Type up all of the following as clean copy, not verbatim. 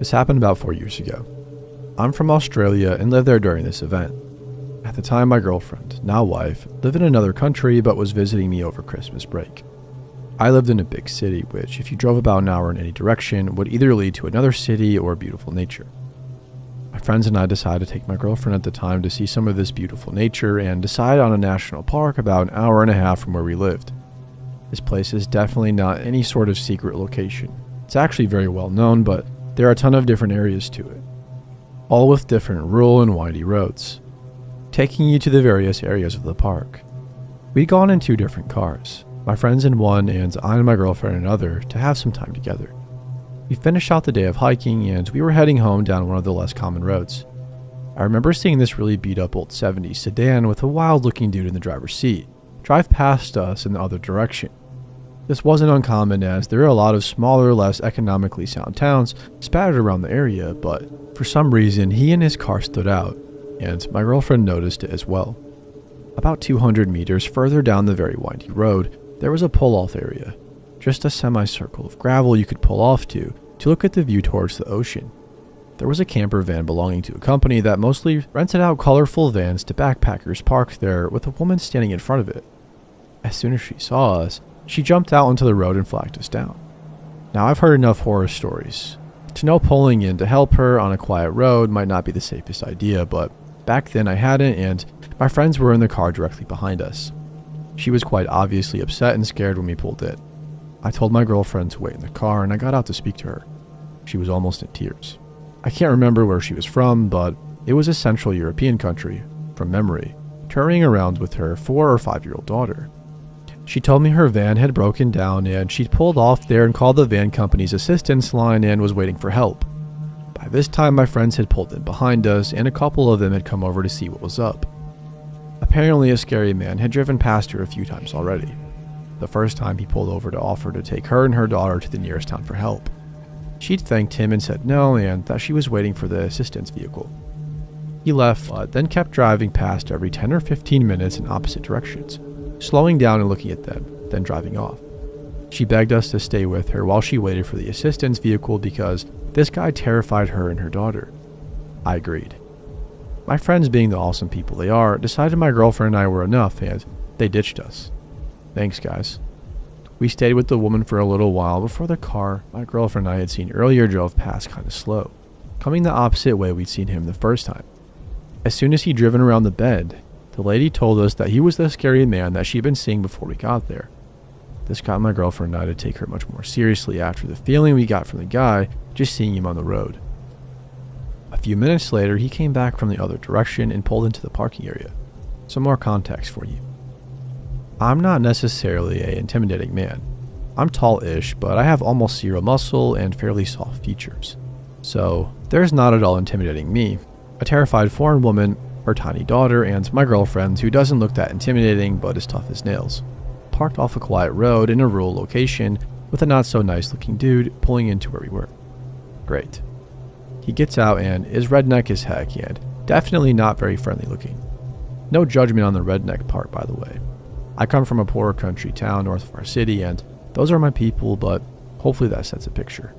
This happened about 4 years ago. I'm from Australia and lived there during this event. At the time, my girlfriend, now wife, lived in another country but was visiting me over Christmas break. I lived in a big city, which, if you drove about an hour in any direction, would either lead to another city or beautiful nature. My friends and I decided to take my girlfriend at the time to see some of this beautiful nature and decided on a national park about an hour and a half from where we lived. This place is definitely not any sort of secret location. It's actually very well known, but there are a ton of different areas to it, all with different rural and windy roads, taking you to the various areas of the park. We'd gone in 2 different cars, my friends in one and I and my girlfriend in another, to have some time together. We finished out the day of hiking and we were heading home down one of the less common roads. I remember seeing this really beat up old 70s sedan with a wild looking dude in the driver's seat drive past us in the other direction. This wasn't uncommon as there are a lot of smaller, less economically sound towns spattered around the area, but for some reason he and his car stood out, and my girlfriend noticed it as well. About 200 meters further down the very windy road, there was a pull-off area, just a semicircle of gravel you could pull off to look at the view towards the ocean. There was a camper van belonging to a company that mostly rented out colorful vans to backpackers parked there with a woman standing in front of it. As soon as she saw us, she jumped out onto the road and flagged us down. Now, I've heard enough horror stories to know pulling in to help her on a quiet road might not be the safest idea, but back then I hadn't, and my friends were in the car directly behind us. She was quite obviously upset and scared when we pulled in. I told my girlfriend to wait in the car and I got out to speak to her. She was almost in tears. I can't remember where she was from, but it was a Central European country, from memory, touring around with her 4 or 5-year-old daughter. She told me her van had broken down and she'd pulled off there and called the van company's assistance line and was waiting for help. By this time, my friends had pulled in behind us and a couple of them had come over to see what was up. Apparently, a scary man had driven past her a few times already. The first time he pulled over to offer to take her and her daughter to the nearest town for help. She'd thanked him and said no and that she was waiting for the assistance vehicle. He left, but then kept driving past every 10 or 15 minutes in opposite directions, slowing down and looking at them, then driving off. She begged us to stay with her while she waited for the assistance vehicle because this guy terrified her and her daughter. I agreed. My friends, being the awesome people they are, decided my girlfriend and I were enough and they ditched us. Thanks, guys. We stayed with the woman for a little while before the car my girlfriend and I had seen earlier drove past kind of slow, coming the opposite way we'd seen him the first time. As soon as he'd driven around the bend, the lady told us that he was the scary man that she'd been seeing before we got there. This got my girlfriend and I to take her much more seriously after the feeling we got from the guy just seeing him on the road. A few minutes later, he came back from the other direction and pulled into the parking area. Some more context for you. I'm not necessarily an intimidating man. I'm tall-ish, but I have almost zero muscle and fairly soft features. So, there's not at all intimidating me, a terrified foreign woman, her tiny daughter, and my girlfriend who doesn't look that intimidating but is tough as nails, parked off a quiet road in a rural location with a not-so-nice-looking dude pulling into where we were. Great. He gets out and is redneck as heck and definitely not very friendly looking. No judgment on the redneck part, by the way. I come from a poorer country town north of our city and those are my people, but hopefully that sets a picture.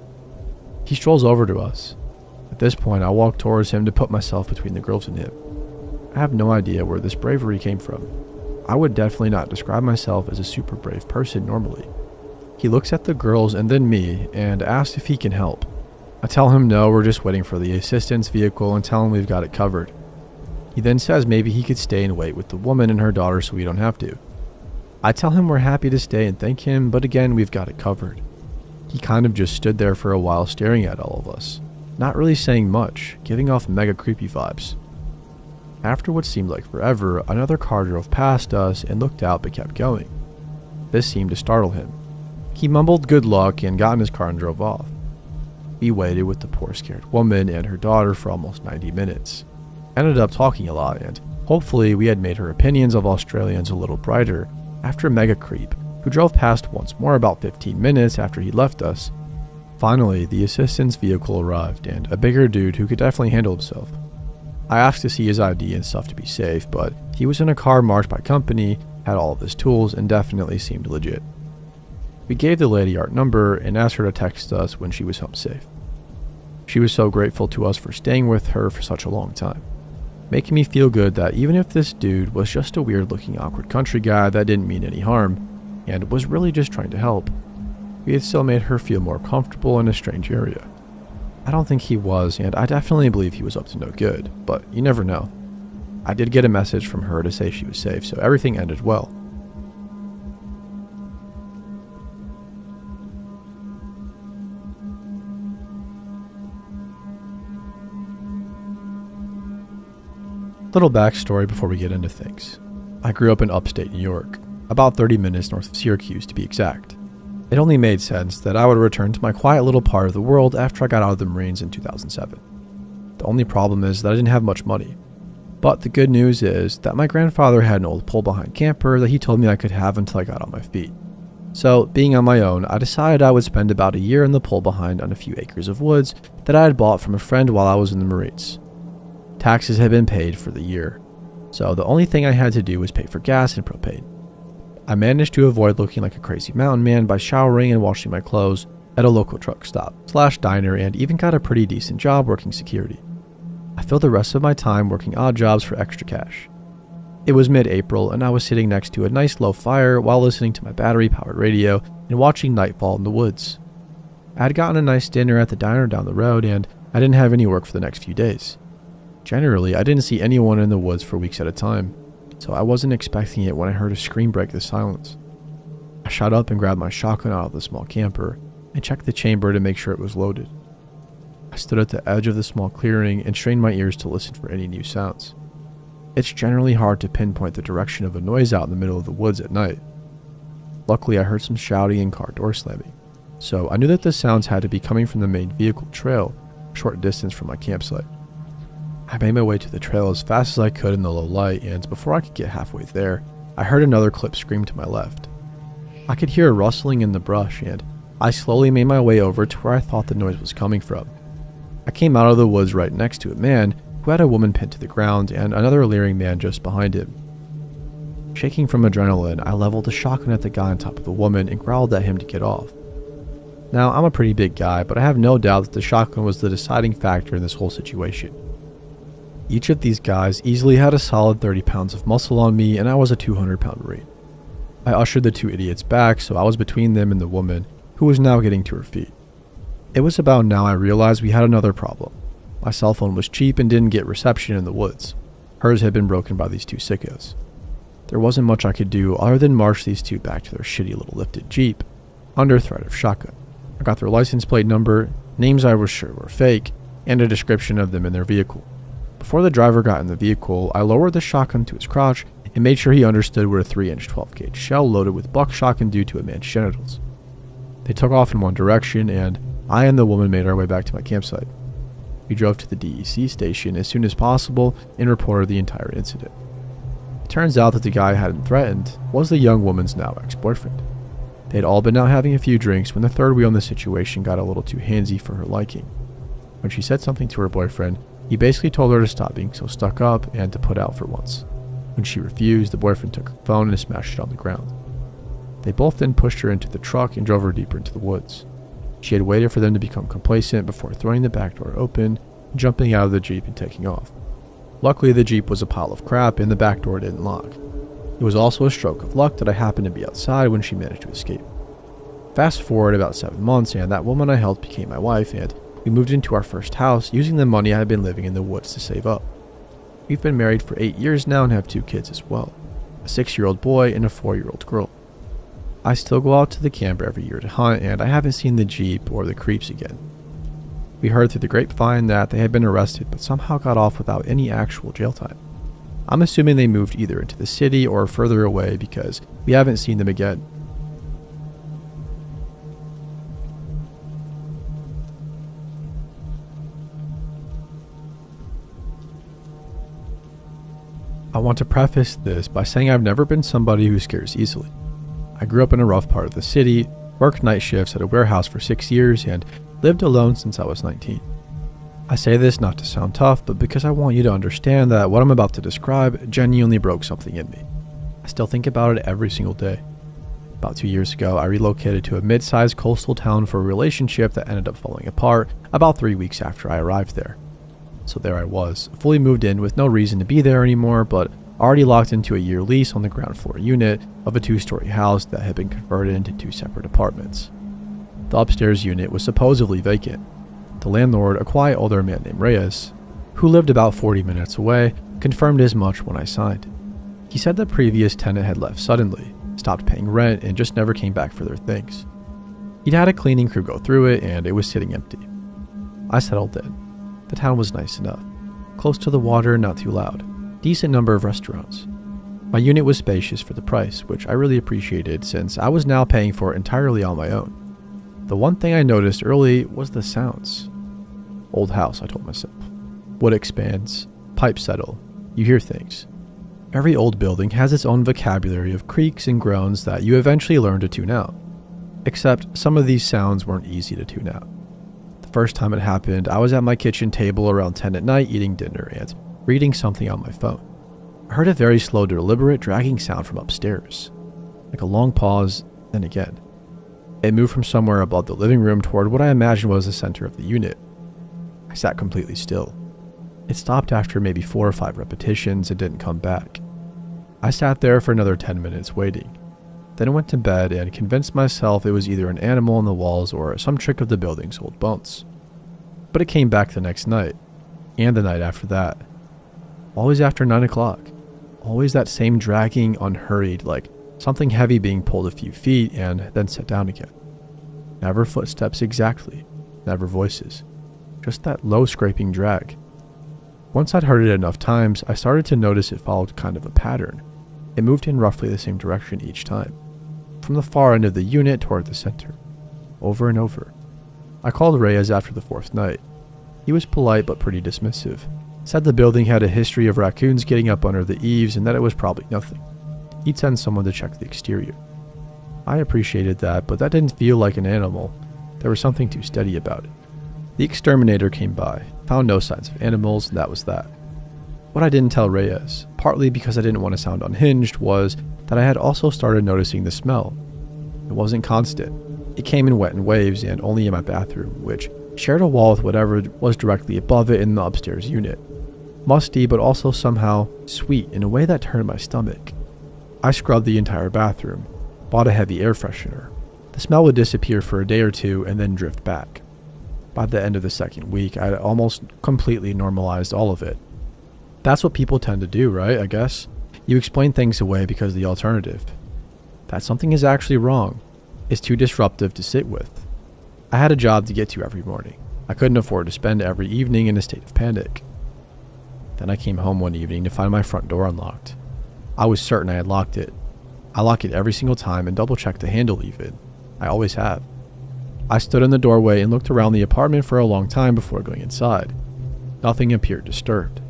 He strolls over to us. At this point, I walk towards him to put myself between the girls and him. I have no idea where this bravery came from. I would definitely not describe myself as a super brave person normally. He looks at the girls and then me and asks if he can help. I tell him no, we're just waiting for the assistance vehicle and tell him we've got it covered. He then says maybe he could stay and wait with the woman and her daughter so we don't have to. I tell him we're happy to stay and thank him, but again, we've got it covered. He kind of just stood there for a while staring at all of us, not really saying much, giving off mega creepy vibes. After what seemed like forever, another car drove past us and looked out but kept going. This seemed to startle him. He mumbled good luck and got in his car and drove off. We waited with the poor scared woman and her daughter for almost 90 minutes. Ended up talking a lot and hopefully we had made her opinions of Australians a little brighter after a mega creep who drove past once more about 15 minutes after he left us. Finally, the assistance vehicle arrived and a bigger dude who could definitely handle himself. I asked to see his ID and stuff to be safe, but he was in a car marked by company, had all of his tools, and definitely seemed legit. We gave the lady our number and asked her to text us when she was home safe. She was so grateful to us for staying with her for such a long time, making me feel good that even if this dude was just a weird-looking awkward country guy that didn't mean any harm, and was really just trying to help, we had still made her feel more comfortable in a strange area. I don't think he was, and I definitely believe he was up to no good, but you never know. I did get a message from her to say she was safe, so everything ended well. Little backstory before we get into things. I grew up in upstate New York, about 30 minutes north of Syracuse to be exact. It only made sense that I would return to my quiet little part of the world after I got out of the Marines in 2007. The only problem is that I didn't have much money. But the good news is that my grandfather had an old pull-behind camper that he told me I could have until I got on my feet. So, being on my own, I decided I would spend about a year in the pull-behind on a few acres of woods that I had bought from a friend while I was in the Marines. Taxes had been paid for the year, so the only thing I had to do was pay for gas and propane. I managed to avoid looking like a crazy mountain man by showering and washing my clothes at a local truck stop / diner, and even got a pretty decent job working security. I filled the rest of my time working odd jobs for extra cash. It was mid-April and I was sitting next to a nice low fire while listening to my battery-powered radio and watching nightfall in the woods. I had gotten a nice dinner at the diner down the road and I didn't have any work for the next few days. Generally, I didn't see anyone in the woods for weeks at a time, so I wasn't expecting it when I heard a scream break the silence. I shot up and grabbed my shotgun out of the small camper and checked the chamber to make sure it was loaded. I stood at the edge of the small clearing and strained my ears to listen for any new sounds. It's generally hard to pinpoint the direction of a noise out in the middle of the woods at night. Luckily, I heard some shouting and car door slamming, so I knew that the sounds had to be coming from the main vehicle trail, a short distance from my campsite. I made my way to the trail as fast as I could in the low light, and before I could get halfway there, I heard another clip scream to my left. I could hear a rustling in the brush, and I slowly made my way over to where I thought the noise was coming from. I came out of the woods right next to a man who had a woman pinned to the ground and another leering man just behind him. Shaking from adrenaline, I leveled a shotgun at the guy on top of the woman and growled at him to get off. Now, I'm a pretty big guy, but I have no doubt that the shotgun was the deciding factor in this whole situation. Each of these guys easily had a solid 30 pounds of muscle on me, and I was a 200-pound Marine. I ushered the two idiots back, so I was between them and the woman, who was now getting to her feet. It was about now I realized we had another problem. My cell phone was cheap and didn't get reception in the woods. Hers had been broken by these two sickos. There wasn't much I could do other than march these two back to their shitty little lifted Jeep, under threat of shotgun. I got their license plate number, names I was sure were fake, and a description of them in their vehicle. Before the driver got in the vehicle, I lowered the shotgun to his crotch and made sure he understood what a 3-inch 12-gauge shell loaded with buckshot can do to a man's genitals. They took off in one direction, and I and the woman made our way back to my campsite. We drove to the DEC station as soon as possible and reported the entire incident. It turns out that the guy I hadn't threatened was the young woman's now ex-boyfriend. They had all been out having a few drinks when the third wheel in the situation got a little too handsy for her liking. When she said something to her boyfriend, he basically told her to stop being so stuck up and to put out for once. When she refused, the boyfriend took her phone and smashed it on the ground. They both then pushed her into the truck and drove her deeper into the woods. She had waited for them to become complacent before throwing the back door open, jumping out of the Jeep and taking off. Luckily, the Jeep was a pile of crap and the back door didn't lock. It was also a stroke of luck that I happened to be outside when she managed to escape. Fast forward about 7 months, and that woman I helped became my wife, and we moved into our first house using the money I had been living in the woods to save up. We've been married for 8 years now and have 2 kids as well, a 6-year-old boy and a 4-year-old girl. I still go out to the camper every year to hunt, and I haven't seen the Jeep or the creeps again. We heard through the grapevine that they had been arrested but somehow got off without any actual jail time. I'm assuming they moved either into the city or further away because we haven't seen them again. I want to preface this by saying I've never been somebody who scares easily. I grew up in a rough part of the city, worked night shifts at a warehouse for 6 years, and lived alone since I was 19. I say this not to sound tough, but because I want you to understand that what I'm about to describe genuinely broke something in me. I still think about it every single day. About 2 years ago, I relocated to a mid-sized coastal town for a relationship that ended up falling apart about 3 weeks after I arrived there. So there I was, fully moved in with no reason to be there anymore, but already locked into a year lease on the ground floor unit of a 2-story house that had been converted into 2 separate apartments. The upstairs unit was supposedly vacant. The landlord, a quiet older man named Reyes, who lived about 40 minutes away, confirmed as much when I signed. He said the previous tenant had left suddenly, stopped paying rent, and just never came back for their things. He'd had a cleaning crew go through it, and it was sitting empty. I settled in. The town was nice enough. Close to the water, not too loud. Decent number of restaurants. My unit was spacious for the price, which I really appreciated since I was now paying for it entirely on my own. The one thing I noticed early was the sounds. Old house, I told myself. Wood expands, pipes settle, you hear things. Every old building has its own vocabulary of creaks and groans that you eventually learn to tune out. Except some of these sounds weren't easy to tune out. The first time it happened, I was at my kitchen table around 10 at night eating dinner and reading something on my phone. I heard a very slow, deliberate dragging sound from upstairs. Like a long pause, then again. It moved from somewhere above the living room toward what I imagined was the center of the unit. I sat completely still. It stopped after maybe 4 or 5 repetitions and didn't come back. I sat there for another 10 minutes waiting. Then I went to bed and convinced myself it was either an animal on the walls or some trick of the building's old bones. But it came back the next night, and the night after that. Always after 9 o'clock. Always that same dragging, unhurried, like something heavy being pulled a few feet and then set down again. Never footsteps exactly, never voices. Just that low scraping drag. Once I'd heard it enough times, I started to notice it followed kind of a pattern. It moved in roughly the same direction each time, from the far end of the unit toward the center, over and over. I called Reyes after the 4th night. He was polite but pretty dismissive, said the building had a history of raccoons getting up under the eaves and that it was probably nothing. He'd send someone to check the exterior. I appreciated that, but that didn't feel like an animal. There was something too steady about it. The exterminator came by, found no signs of animals, and that was that. What I didn't tell Reyes, partly because I didn't want to sound unhinged, was that I had also started noticing the smell. It wasn't constant. It came in wet and waves and only in my bathroom, which shared a wall with whatever was directly above it in the upstairs unit. Musty, but also somehow sweet in a way that turned my stomach. I scrubbed the entire bathroom, bought a heavy air freshener. The smell would disappear for a day or two and then drift back. By the end of the 2nd week, I had almost completely normalized all of it. That's what people tend to do, right, I guess? You explain things away because the alternative, that something is actually wrong, is too disruptive to sit with. I had a job to get to every morning. I couldn't afford to spend every evening in a state of panic. Then I came home one evening to find my front door unlocked. I was certain I had locked it. I lock it every single time and double-check the handle even. I always have. I stood in the doorway and looked around the apartment for a long time before going inside. Nothing appeared disturbed.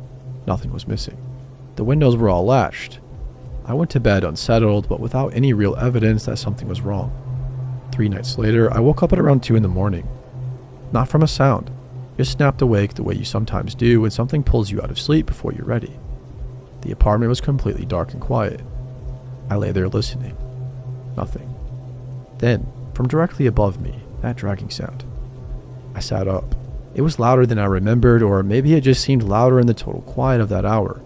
Nothing was missing. The windows were all latched. I went to bed unsettled, but without any real evidence that something was wrong. 3 nights later, I woke up at around 2 in the morning. Not from a sound. Just snapped awake the way you sometimes do when something pulls you out of sleep before you're ready. The apartment was completely dark and quiet. I lay there listening. Nothing. Then, from directly above me, that dragging sound. I sat up. It was louder than I remembered, or maybe it just seemed louder in the total quiet of that hour.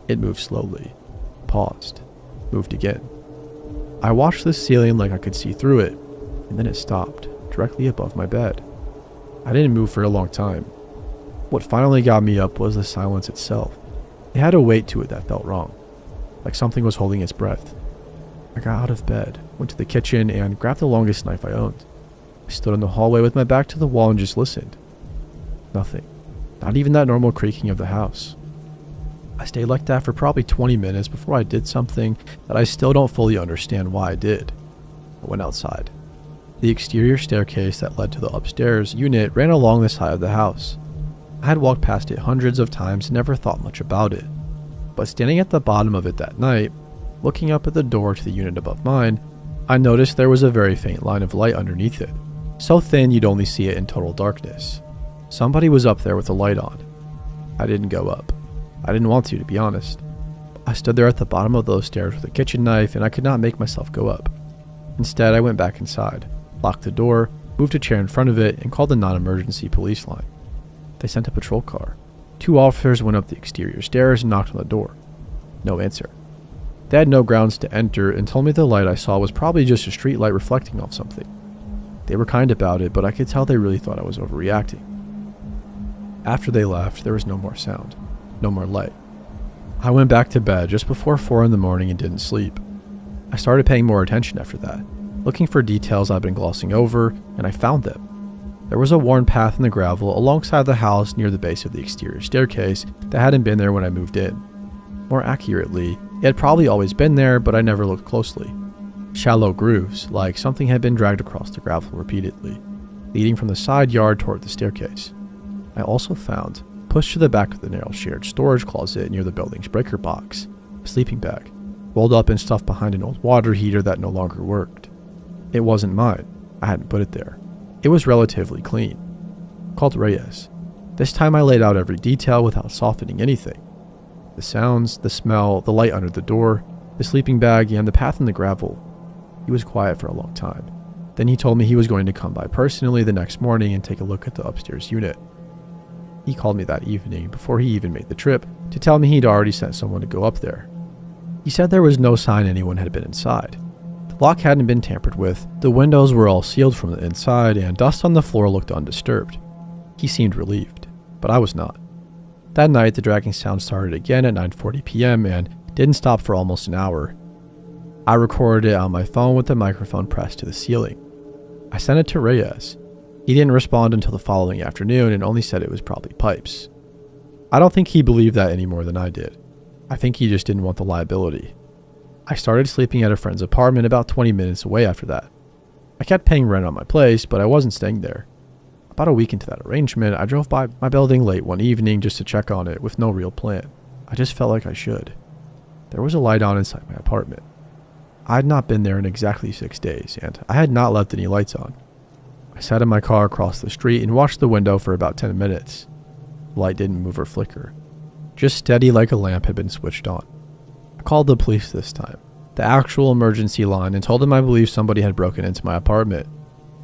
It moved slowly, paused, moved again. I watched the ceiling like I could see through it, and then it stopped, directly above my bed. I didn't move for a long time. What finally got me up was the silence itself. It had a weight to it that felt wrong, like something was holding its breath. I got out of bed, went to the kitchen, and grabbed the longest knife I owned. I stood in the hallway with my back to the wall and just listened. Nothing. Not even that normal creaking of the house. I stayed like that for probably 20 minutes before I did something that I still don't fully understand why I did. I went outside. The exterior staircase that led to the upstairs unit ran along the side of the house. I had walked past it hundreds of times and never thought much about it. But standing at the bottom of it that night, looking up at the door to the unit above mine, I noticed there was a very faint line of light underneath it. So thin you'd only see it in total darkness. Somebody was up there with the light on. I didn't go up. I didn't want to be honest. I stood there at the bottom of those stairs with a kitchen knife and I could not make myself go up. Instead, I went back inside, locked the door, moved a chair in front of it, and called the non-emergency police line. They sent a patrol car. 2 officers went up the exterior stairs and knocked on the door. No answer. They had no grounds to enter and told me the light I saw was probably just a street light reflecting off something. They were kind about it, but I could tell they really thought I was overreacting. After they left, there was no more sound, no more light. I went back to bed just before 4 in the morning and didn't sleep. I started paying more attention after that, looking for details I'd been glossing over, and I found them. There was a worn path in the gravel alongside the house near the base of the exterior staircase that hadn't been there when I moved in. More accurately, it had probably always been there, but I never looked closely. Shallow grooves, like something had been dragged across the gravel repeatedly, leading from the side yard toward the staircase. I also found, pushed to the back of the narrow shared storage closet near the building's breaker box, a sleeping bag, rolled up and stuffed behind an old water heater that no longer worked. It wasn't mine. I hadn't put it there. It was relatively clean. Called Reyes. This time I laid out every detail without softening anything. The sounds, the smell, the light under the door, the sleeping bag, and the path in the gravel. He was quiet for a long time. Then he told me he was going to come by personally the next morning and take a look at the upstairs unit. He called me that evening, before he even made the trip, to tell me he'd already sent someone to go up there. He said there was no sign anyone had been inside. The lock hadn't been tampered with, the windows were all sealed from the inside, and dust on the floor looked undisturbed. He seemed relieved, but I was not. That night, the dragging sound started again at 9:40 p.m. and didn't stop for almost an hour. I recorded it on my phone with the microphone pressed to the ceiling. I sent it to Reyes. He didn't respond until the following afternoon and only said it was probably pipes. I don't think he believed that any more than I did. I think he just didn't want the liability. I started sleeping at a friend's apartment about 20 minutes away after that. I kept paying rent on my place, but I wasn't staying there. About a week into that arrangement, I drove by my building late one evening just to check on it with no real plan. I just felt like I should. There was a light on inside my apartment. I had not been there in exactly 6 days, and I had not left any lights on. I sat in my car across the street and watched the window for about 10 minutes. The light didn't move or flicker. Just steady like a lamp had been switched on. I called the police this time, the actual emergency line, and told them I believed somebody had broken into my apartment.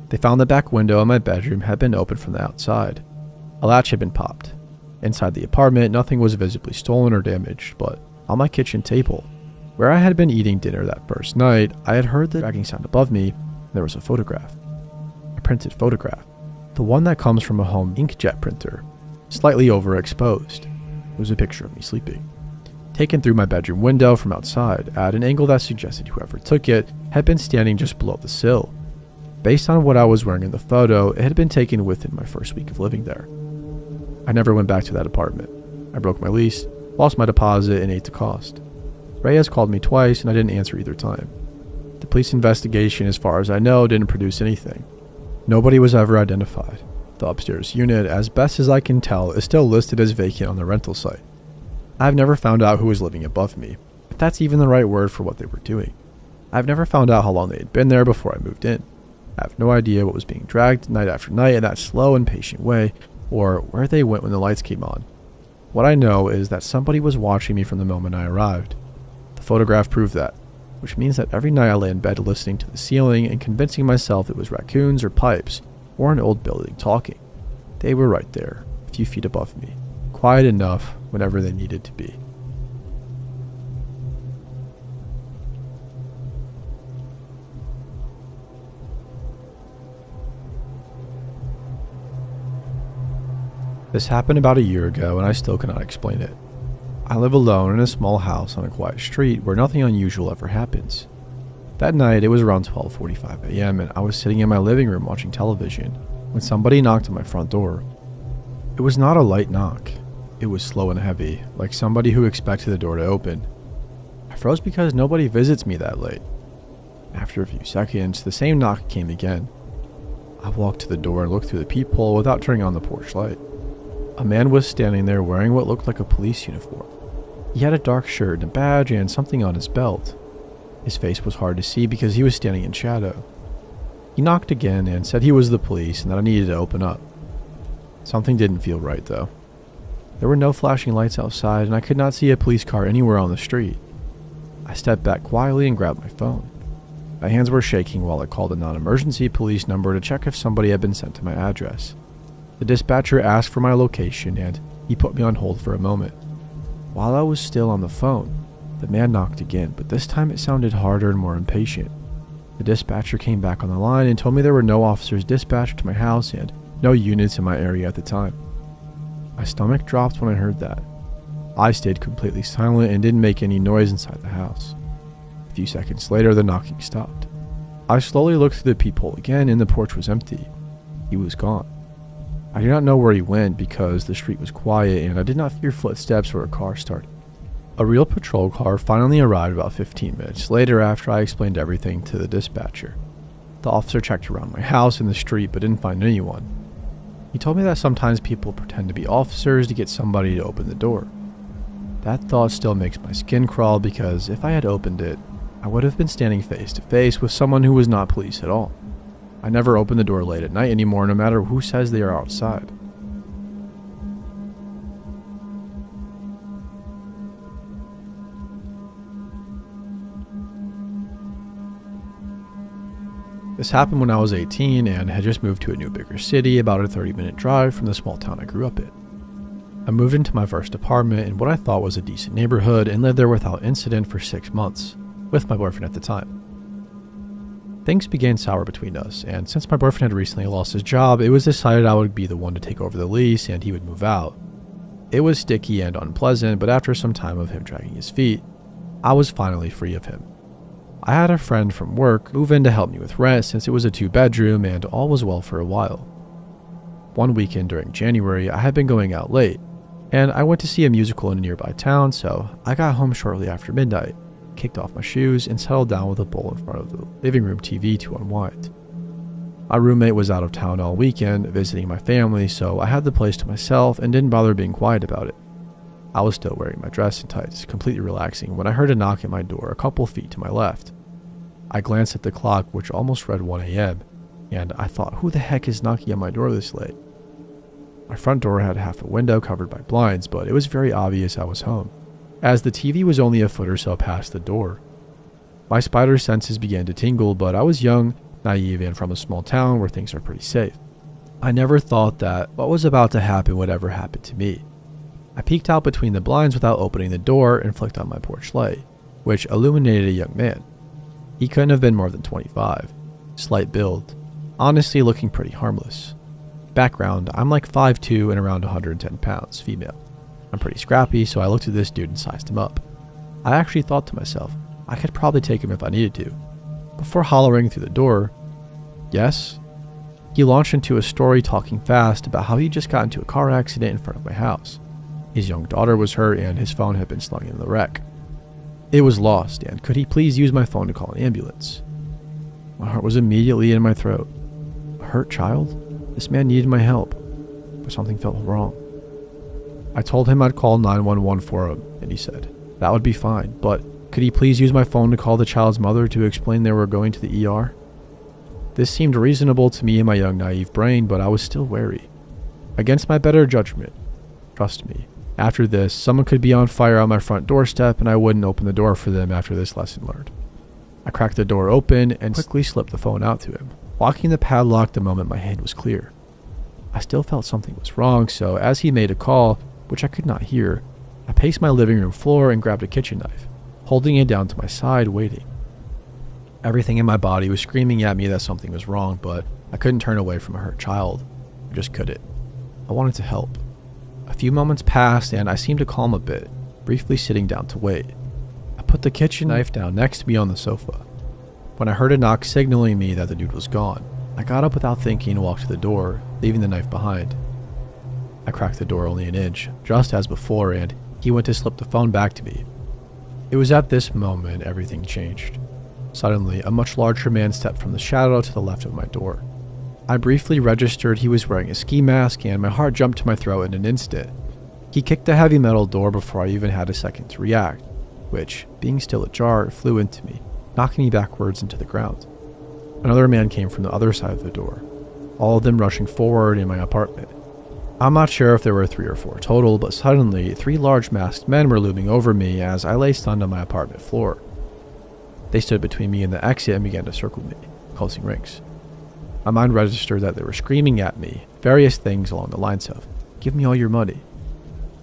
They found the back window in my bedroom had been opened from the outside. A latch had been popped. Inside the apartment, nothing was visibly stolen or damaged, but on my kitchen table, where I had been eating dinner that first night, I had heard the dragging sound above me, and there was a photograph. A printed photograph. The one that comes from a home inkjet printer, slightly overexposed. It was a picture of me sleeping, taken through my bedroom window from outside at an angle that suggested whoever took it had been standing just below the sill. Based on what I was wearing in the photo, it had been taken within my first week of living there. I never went back to that apartment. I broke my lease, lost my deposit, and ate the cost. Reyes called me twice, and I didn't answer either time. The police investigation, as far as I know, didn't produce anything. Nobody was ever identified. The upstairs unit, as best as I can tell, is still listed as vacant on the rental site. I've never found out who was living above me, if that's even the right word for what they were doing. I've never found out how long they had been there before I moved in. I have no idea what was being dragged night after night in that slow and patient way, or where they went when the lights came on. What I know is that somebody was watching me from the moment I arrived. The photograph proved that, which means that every night I lay in bed listening to the ceiling and convincing myself it was raccoons or pipes, or an old building talking. They were right there, a few feet above me, quiet enough whenever they needed to be. This happened about a year ago, and I still cannot explain it. I live alone in a small house on a quiet street where nothing unusual ever happens. That night, it was around 12:45 a.m., and I was sitting in my living room watching television when somebody knocked on my front door. It was not a light knock. It was slow and heavy, like somebody who expected the door to open. I froze because nobody visits me that late. After a few seconds, the same knock came again. I walked to the door and looked through the peephole without turning on the porch light. A man was standing there wearing what looked like a police uniform. He had a dark shirt and a badge and something on his belt. His face was hard to see because he was standing in shadow. He knocked again and said he was the police and that I needed to open up. Something didn't feel right though. There were no flashing lights outside and I could not see a police car anywhere on the street. I stepped back quietly and grabbed my phone. My hands were shaking while I called a non-emergency police number to check if somebody had been sent to my address. The dispatcher asked for my location and he put me on hold for a moment. While I was still on the phone, the man knocked again, but this time it sounded harder and more impatient. The dispatcher came back on the line and told me there were no officers dispatched to my house and no units in my area at the time. My stomach dropped when I heard that. I stayed completely silent and didn't make any noise inside the house. A few seconds later, the knocking stopped. I slowly looked through the peephole again and the porch was empty. He was gone. I did not know where he went because the street was quiet and I did not hear footsteps or a car starting. A real patrol car finally arrived about 15 minutes later after I explained everything to the dispatcher. The officer checked around my house and the street but didn't find anyone. He told me that sometimes people pretend to be officers to get somebody to open the door. That thought still makes my skin crawl because if I had opened it, I would have been standing face to face with someone who was not police at all. I never open the door late at night anymore, no matter who says they are outside. This happened when I was 18 and had just moved to a new bigger city about a 30-minute drive from the small town I grew up in. I moved into my first apartment in what I thought was a decent neighborhood and lived there without incident for 6 months, with my boyfriend at the time. Things began sour between us, and since my boyfriend had recently lost his job, it was decided I would be the one to take over the lease and he would move out. It was sticky and unpleasant, but after some time of him dragging his feet, I was finally free of him. I had a friend from work move in to help me with rent since it was a 2-bedroom and all was well for a while. One weekend during January, I had been going out late, and I went to see a musical in a nearby town, so I got home shortly after midnight, kicked off my shoes, and settled down with a bowl in front of the living room TV to unwind. My roommate was out of town all weekend visiting my family, so I had the place to myself and didn't bother being quiet about it. I was still wearing my dress and tights, completely relaxing, when I heard a knock at my door a couple feet to my left. I glanced at the clock, which almost read 1 a.m., and I thought, who the heck is knocking at my door this late? My front door had half a window covered by blinds, but it was very obvious I was home, as the TV was only a foot or so past the door. My spider senses began to tingle, but I was young, naive, and from a small town where things are pretty safe. I never thought that what was about to happen would ever happen to me. I peeked out between the blinds without opening the door and flicked on my porch light, which illuminated a young man. He couldn't have been more than 25, slight build, honestly looking pretty harmless. Background, I'm like 5'2" and around 110 pounds, female. I'm pretty scrappy, so I looked at this dude and sized him up. I actually thought to myself, I could probably take him if I needed to. Before hollering through the door, yes, he launched into a story talking fast about how he just got into a car accident in front of my house. His young daughter was hurt and his phone had been slung in the wreck. It was lost, and could he please use my phone to call an ambulance? My heart was immediately in my throat. A hurt child? This man needed my help, but something felt wrong. I told him I'd call 911 for him, and he said, that would be fine, but could he please use my phone to call the child's mother to explain they were going to the ER? This seemed reasonable to me in my young naive brain, but I was still wary. Against my better judgment, trust me, after this, someone could be on fire on my front doorstep and I wouldn't open the door for them after this lesson learned. I cracked the door open and quickly slipped the phone out to him, locking the padlock the moment my hand was clear. I still felt something was wrong, so as he made a call, which I could not hear, I paced my living room floor and grabbed a kitchen knife, holding it down to my side, waiting. Everything in my body was screaming at me that something was wrong, but I couldn't turn away from a hurt child. I just couldn't. I wanted to help. A few moments passed and I seemed to calm a bit, briefly sitting down to wait. I put the kitchen knife down next to me on the sofa. When I heard a knock signaling me that the dude was gone, I got up without thinking and walked to the door, leaving the knife behind. I cracked the door only an inch, just as before, and he went to slip the phone back to me. It was at this moment everything changed. Suddenly, a much larger man stepped from the shadow to the left of my door. I briefly registered he was wearing a ski mask, and my heart jumped to my throat in an instant. He kicked the heavy metal door before I even had a second to react, which, being still ajar, flew into me, knocking me backwards into the ground. Another man came from the other side of the door, all of them rushing forward in my apartment. I'm not sure if there were 3 or 4 total, but suddenly 3 large masked men were looming over me as I lay stunned on my apartment floor. They stood between me and the exit and began to circle me, closing rings. My mind registered that they were screaming at me various things along the lines of, "Give me all your money."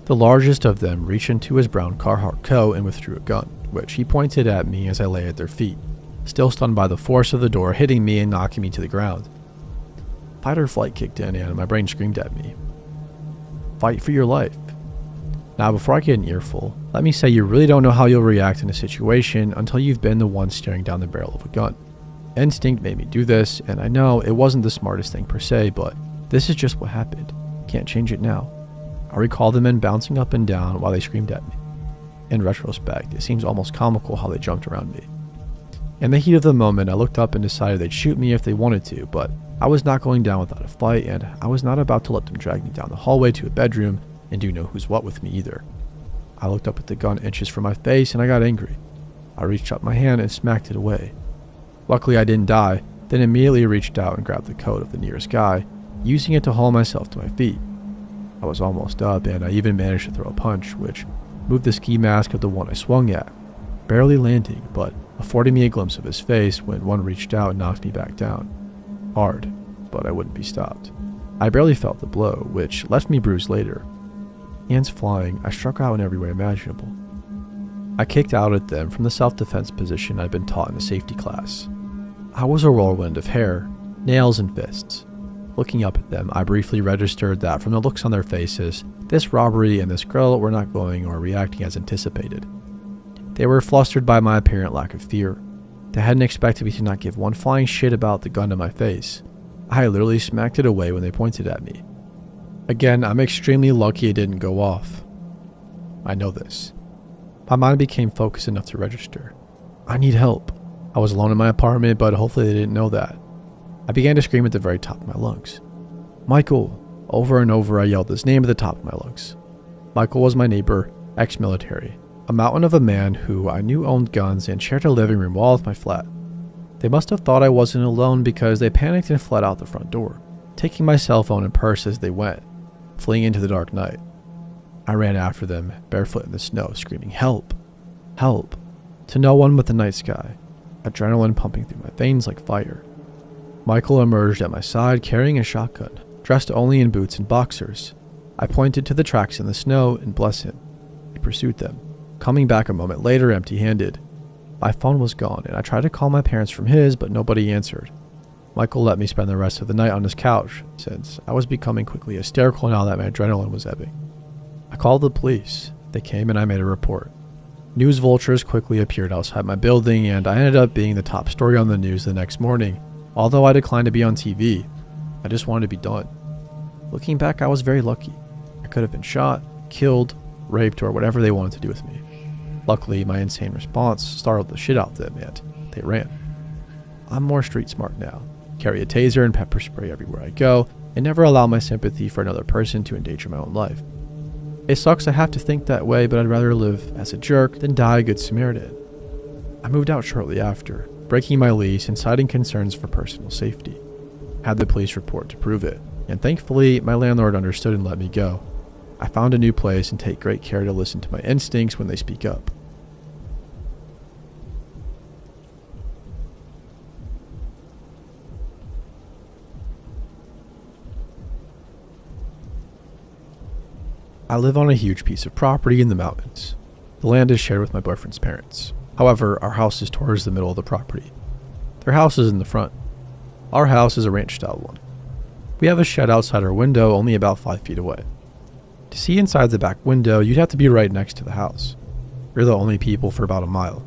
The largest of them reached into his brown Carhartt coat and withdrew a gun, which he pointed at me as I lay at their feet, still stunned by the force of the door hitting me and knocking me to the ground. Fight or flight kicked in and my brain screamed at me. Fight for your life. Now, before I get an earful, let me say you really don't know how you'll react in a situation until you've been the one staring down the barrel of a gun. Instinct made me do this, and I know it wasn't the smartest thing per se, but this is just what happened. Can't change it now. I recall the men bouncing up and down while they screamed at me. In retrospect, it seems almost comical how they jumped around me. In the heat of the moment, I looked up and decided they'd shoot me if they wanted to, but I was not going down without a fight, and I was not about to let them drag me down the hallway to a bedroom and do know who's what with me either. I looked up at the gun inches from my face and I got angry. I reached up my hand and smacked it away. Luckily I didn't die, then immediately reached out and grabbed the coat of the nearest guy, using it to haul myself to my feet. I was almost up and I even managed to throw a punch, which moved the ski mask of the one I swung at, barely landing, but affording me a glimpse of his face when one reached out and knocked me back down. Hard, but I wouldn't be stopped. I barely felt the blow, which left me bruised later. Hands flying, I struck out in every way imaginable. I kicked out at them from the self-defense position I'd been taught in the safety class. I was a whirlwind of hair, nails, and fists. Looking up at them, I briefly registered that from the looks on their faces, this robbery and this girl were not going or reacting as anticipated. They were flustered by my apparent lack of fear. They hadn't expected me to not give one flying shit about the gun to my face. I literally smacked it away when they pointed at me. Again, I'm extremely lucky it didn't go off. I know this. My mind became focused enough to register. I need help. I was alone in my apartment, but hopefully they didn't know that. I began to scream at the very top of my lungs. Michael! Over and over I yelled his name at the top of my lungs. Michael was my neighbor, ex-military, a mountain of a man who I knew owned guns and shared a living room wall with my flat. They must have thought I wasn't alone because they panicked and fled out the front door, taking my cell phone and purse as they went, fleeing into the dark night. I ran after them, barefoot in the snow, screaming, "Help! Help!" to no one but the night sky, adrenaline pumping through my veins like fire. Michael emerged at my side carrying a shotgun, dressed only in boots and boxers. I pointed to the tracks in the snow and bless him. He pursued them, coming back a moment later empty-handed. My phone was gone and I tried to call my parents from his, but nobody answered. Michael let me spend the rest of the night on his couch, since I was becoming quickly hysterical now that my adrenaline was ebbing. I called the police. They came and I made a report. News vultures quickly appeared outside my building, and I ended up being the top story on the news the next morning. Although I declined to be on TV, I just wanted to be done. Looking back, I was very lucky. I could have been shot, killed, raped, or whatever they wanted to do with me. Luckily, my insane response startled the shit out of them, and they ran. I'm more street smart now. Carry a taser and pepper spray everywhere I go, and never allow my sympathy for another person to endanger my own life. It sucks I have to think that way, but I'd rather live as a jerk than die a good Samaritan. I moved out shortly after, breaking my lease and citing concerns for personal safety. Had the police report to prove it, and thankfully my landlord understood and let me go. I found a new place and take great care to listen to my instincts when they speak up. I live on a huge piece of property in the mountains. The land is shared with my boyfriend's parents. However, our house is towards the middle of the property. Their house is in the front. Our house is a ranch-style one. We have a shed outside our window only about 5 feet away. To see inside the back window, you'd have to be right next to the house. We're the only people for about a mile.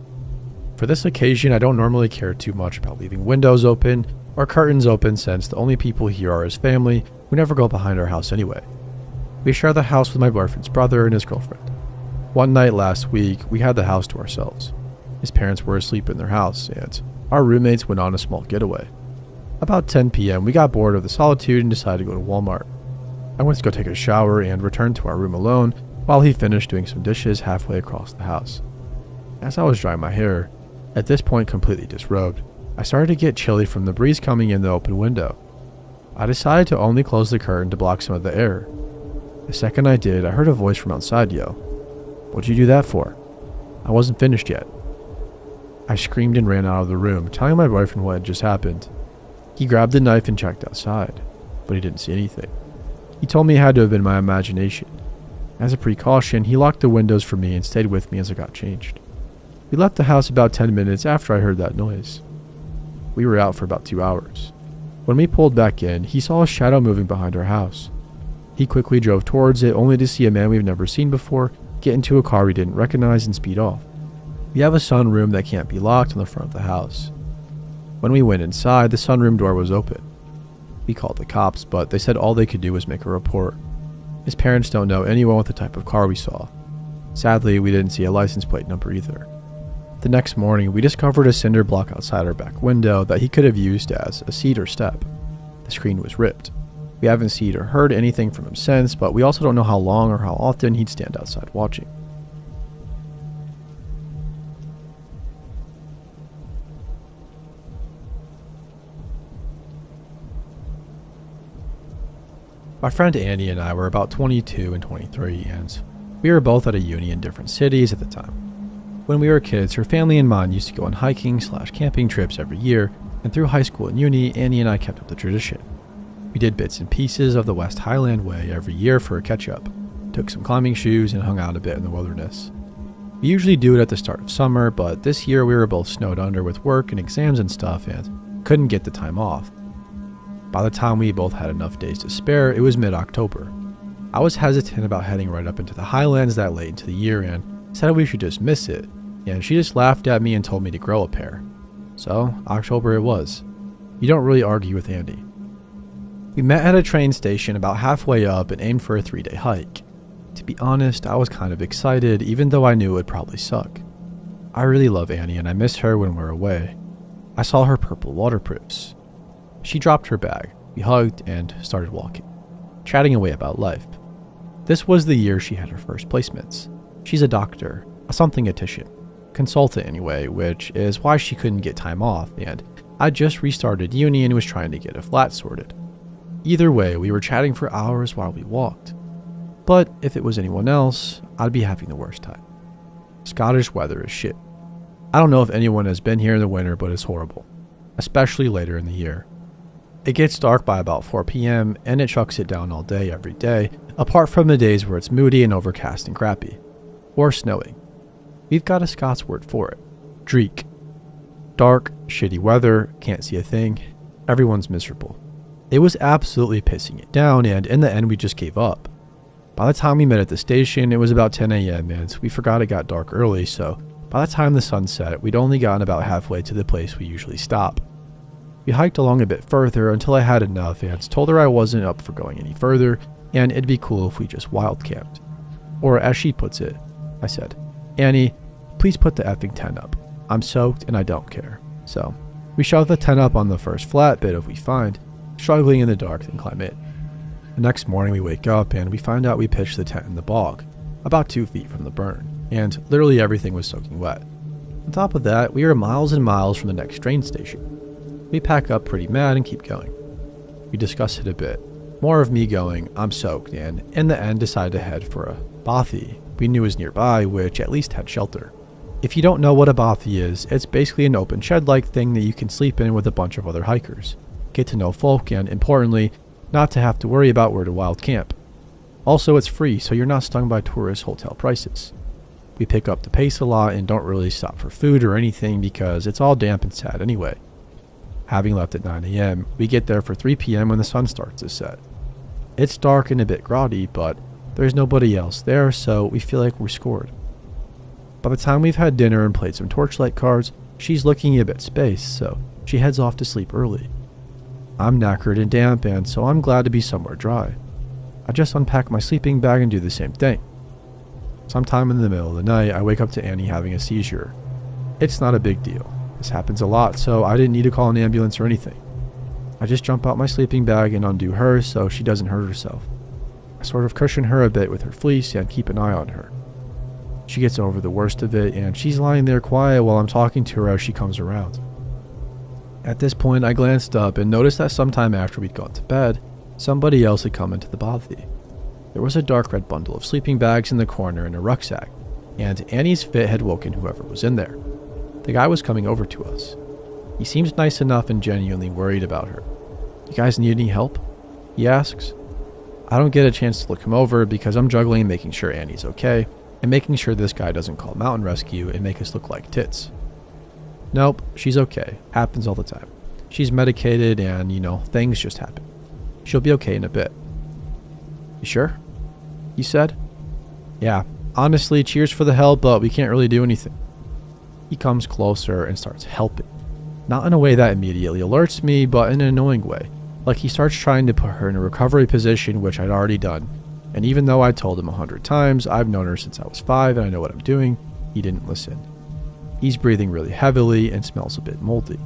For this occasion, I don't normally care too much about leaving windows open or curtains open, since the only people here are his family who never go behind our house anyway. We share the house with my boyfriend's brother and his girlfriend. One night last week, we had the house to ourselves. His parents were asleep in their house, and our roommates went on a small getaway. About 10 p.m., we got bored of the solitude and decided to go to Walmart. I went to go take a shower and returned to our room alone while he finished doing some dishes halfway across the house. As I was drying my hair, at this point completely disrobed, I started to get chilly from the breeze coming in the open window. I decided to only close the curtain to block some of the air. The second I did, I heard a voice from outside yell, "What'd you do that for?" I wasn't finished yet. I screamed and ran out of the room, telling my boyfriend what had just happened. He grabbed the knife and checked outside, but he didn't see anything. He told me it had to have been my imagination. As a precaution, he locked the windows for me and stayed with me as I got changed. We left the house about 10 minutes after I heard that noise. We were out for about 2 hours. When we pulled back in, he saw a shadow moving behind our house. He quickly drove towards it, only to see a man we've never seen before get into a car we didn't recognize and speed off. We have a sunroom that can't be locked on the front of the house. When we went inside, the sunroom door was open. We called the cops, but they said all they could do was make a report. His parents don't know anyone with the type of car we saw. Sadly, we didn't see a license plate number either. The next morning, we discovered a cinder block outside our back window that he could have used as a seat or step. The screen was ripped. We haven't seen or heard anything from him since, but we also don't know how long or how often he'd stand outside watching. My friend Annie and I were about 22 and 23, and we were both at a uni in different cities at the time. When we were kids, her family and mine used to go on hiking/camping trips every year, and through high school and uni, Annie and I kept up the tradition. We did bits and pieces of the West Highland Way every year for a catch-up, took some climbing shoes, and hung out a bit in the wilderness. We usually do it at the start of summer, but this year we were both snowed under with work and exams and stuff, and couldn't get the time off. By the time we both had enough days to spare, it was mid-October. I was hesitant about heading right up into the highlands that late into the year and said we should just miss it, and she just laughed at me and told me to grow a pair. So, October it was. You don't really argue with Andy. We met at a train station about halfway up and aimed for a 3-day hike. To be honest, I was kind of excited, even though I knew it would probably suck. I really love Annie and I miss her when we're away. I saw her purple waterproofs. She dropped her bag, we hugged, and started walking, chatting away about life. This was the year she had her first placements. She's a doctor, a something-atician, consultant anyway, which is why she couldn't get time off, and I just restarted uni and was trying to get a flat sorted. Either way, we were chatting for hours while we walked. But if it was anyone else, I'd be having the worst time. Scottish weather is shit. I don't know if anyone has been here in the winter, but it's horrible, especially later in the year. It gets dark by about 4 p.m. and it chucks it down all day every day, apart from the days where it's moody and overcast and crappy. Or snowing. We've got a Scots word for it. Dreek. Dark, shitty weather, can't see a thing. Everyone's miserable. It was absolutely pissing it down, and in the end we just gave up. By the time we met at the station, it was about 10 a.m. and we forgot it got dark early, so by the time the sun set, we'd only gotten about halfway to the place we usually stop. We hiked along a bit further until I had enough and told her I wasn't up for going any further and it'd be cool if we just wild camped. Or as she puts it, I said, "Annie, please put the effing tent up. I'm soaked and I don't care." So we shoved the tent up on the first flat bit of we find, struggling in the dark, then climb it. The next morning we wake up and we find out we pitched the tent in the bog, about 2 feet from the burn, and literally everything was soaking wet. On top of that, we were miles and miles from the next train station. We pack up pretty mad and keep going. We discuss it a bit. More of me going, "I'm soaked," and in the end decided to head for a bothy we knew was nearby, which at least had shelter. If you don't know what a bothy is, it's basically an open shed-like thing that you can sleep in with a bunch of other hikers, get to know folk, and importantly, not to have to worry about where to wild camp. Also, it's free, so you're not stung by tourist hotel prices. We pick up the pace a lot and don't really stop for food or anything because it's all damp and sad anyway. Having left at 9 a.m., we get there for 3 p.m. when the sun starts to set. It's dark and a bit groggy, but there's nobody else there, so we feel like we're scored. By the time we've had dinner and played some torchlight cards, she's looking a bit spaced, so she heads off to sleep early. I'm knackered and damp, and so I'm glad to be somewhere dry. I just unpack my sleeping bag and do the same thing. Sometime in the middle of the night, I wake up to Annie having a seizure. It's not a big deal. This happens a lot, so I didn't need to call an ambulance or anything. I just jump out my sleeping bag and undo hers so she doesn't hurt herself. I sort of cushion her a bit with her fleece and keep an eye on her. She gets over the worst of it, and she's lying there quiet while I'm talking to her as she comes around. At this point, I glanced up and noticed that sometime after we'd gone to bed, somebody else had come into the bothy. There was a dark red bundle of sleeping bags in the corner and a rucksack, and Annie's fit had woken whoever was in there. The guy was coming over to us. He seems nice enough and genuinely worried about her. "You guys need any help?" he asks. I don't get a chance to look him over because I'm juggling making sure Annie's okay and making sure this guy doesn't call mountain rescue and make us look like tits. Nope, she's okay. Happens all the time. She's medicated and, things just happen. She'll be okay in a bit. "You sure?" he said. "Yeah, honestly, cheers for the help, but we can't really do anything." He comes closer and starts helping. Not in a way that immediately alerts me, but in an annoying way. Like he starts trying to put her in a recovery position, which I'd already done. And even though I told him 100 times, I've known her since I was 5 and I know what I'm doing, he didn't listen. He's breathing really heavily and smells a bit moldy.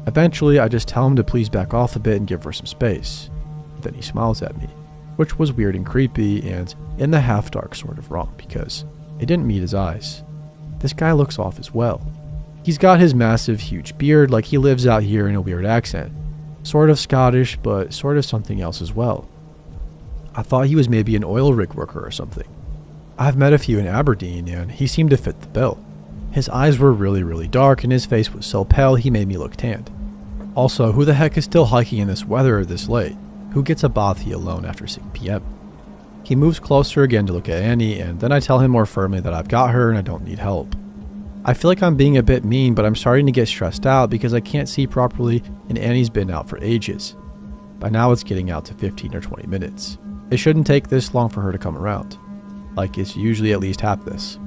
Eventually, I just tell him to please back off a bit and give her some space. Then he smiles at me, which was weird and creepy and in the half-dark sort of wrong because it didn't meet his eyes. This guy looks off as well. He's got his massive, huge beard like he lives out here in a weird accent. Sort of Scottish, but sort of something else as well. I thought he was maybe an oil rig worker or something. I've met a few in Aberdeen and he seemed to fit the bill. His eyes were really, really dark and his face was so pale he made me look tanned. Also, who the heck is still hiking in this weather this late? Who gets a bothy alone after 6 p.m.? He moves closer again to look at Annie, and then I tell him more firmly that I've got her and I don't need help. I feel like I'm being a bit mean, but I'm starting to get stressed out because I can't see properly and Annie's been out for ages. By now it's getting out to 15 or 20 minutes. It shouldn't take this long for her to come around. Like it's usually at least half this.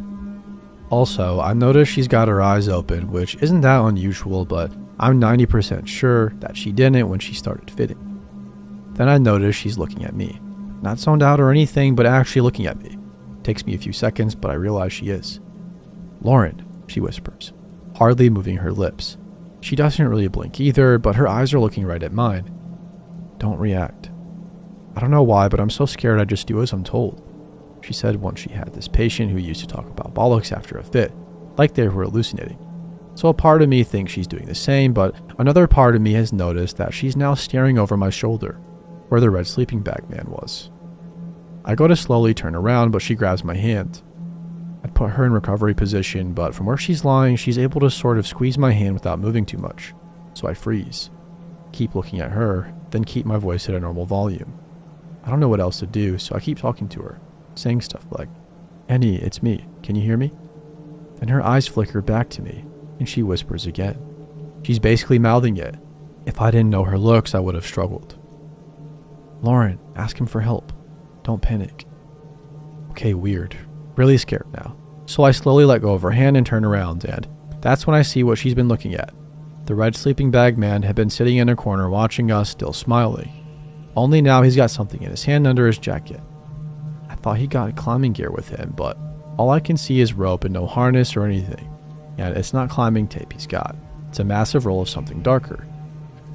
Also, I noticed she's got her eyes open, which isn't that unusual, but I'm 90% sure that she didn't when she started fitting. Then I notice she's looking at me. Not zoned out or anything, but actually looking at me. Takes me a few seconds, but I realize she is. "Lauren," she whispers, hardly moving her lips. She doesn't really blink either, but her eyes are looking right at mine. "Don't react." I don't know why, but I'm so scared I just do as I'm told. She said once she had this patient who used to talk about bollocks after a fit, like they were hallucinating. So a part of me thinks she's doing the same, but another part of me has noticed that she's now staring over my shoulder, where the red sleeping bag man was. I go to slowly turn around, but she grabs my hand. I'd put her in recovery position, but from where she's lying, she's able to sort of squeeze my hand without moving too much. So I freeze. Keep looking at her, then keep my voice at a normal volume. I don't know what else to do, so I keep talking to her, saying stuff like, "Annie, it's me. Can you hear me?" Then her eyes flicker back to me, and she whispers again. She's basically mouthing it. If I didn't know her looks, I would have struggled. "Lauren, ask him for help. Don't panic." Okay, weird. Really scared now. So I slowly let go of her hand and turn around, and that's when I see what she's been looking at. The red sleeping bag man had been sitting in a corner watching us, still smiling. Only now he's got something in his hand under his jacket. I thought he got climbing gear with him, but all I can see is rope and no harness or anything. And it's not climbing tape he's got. It's a massive roll of something darker.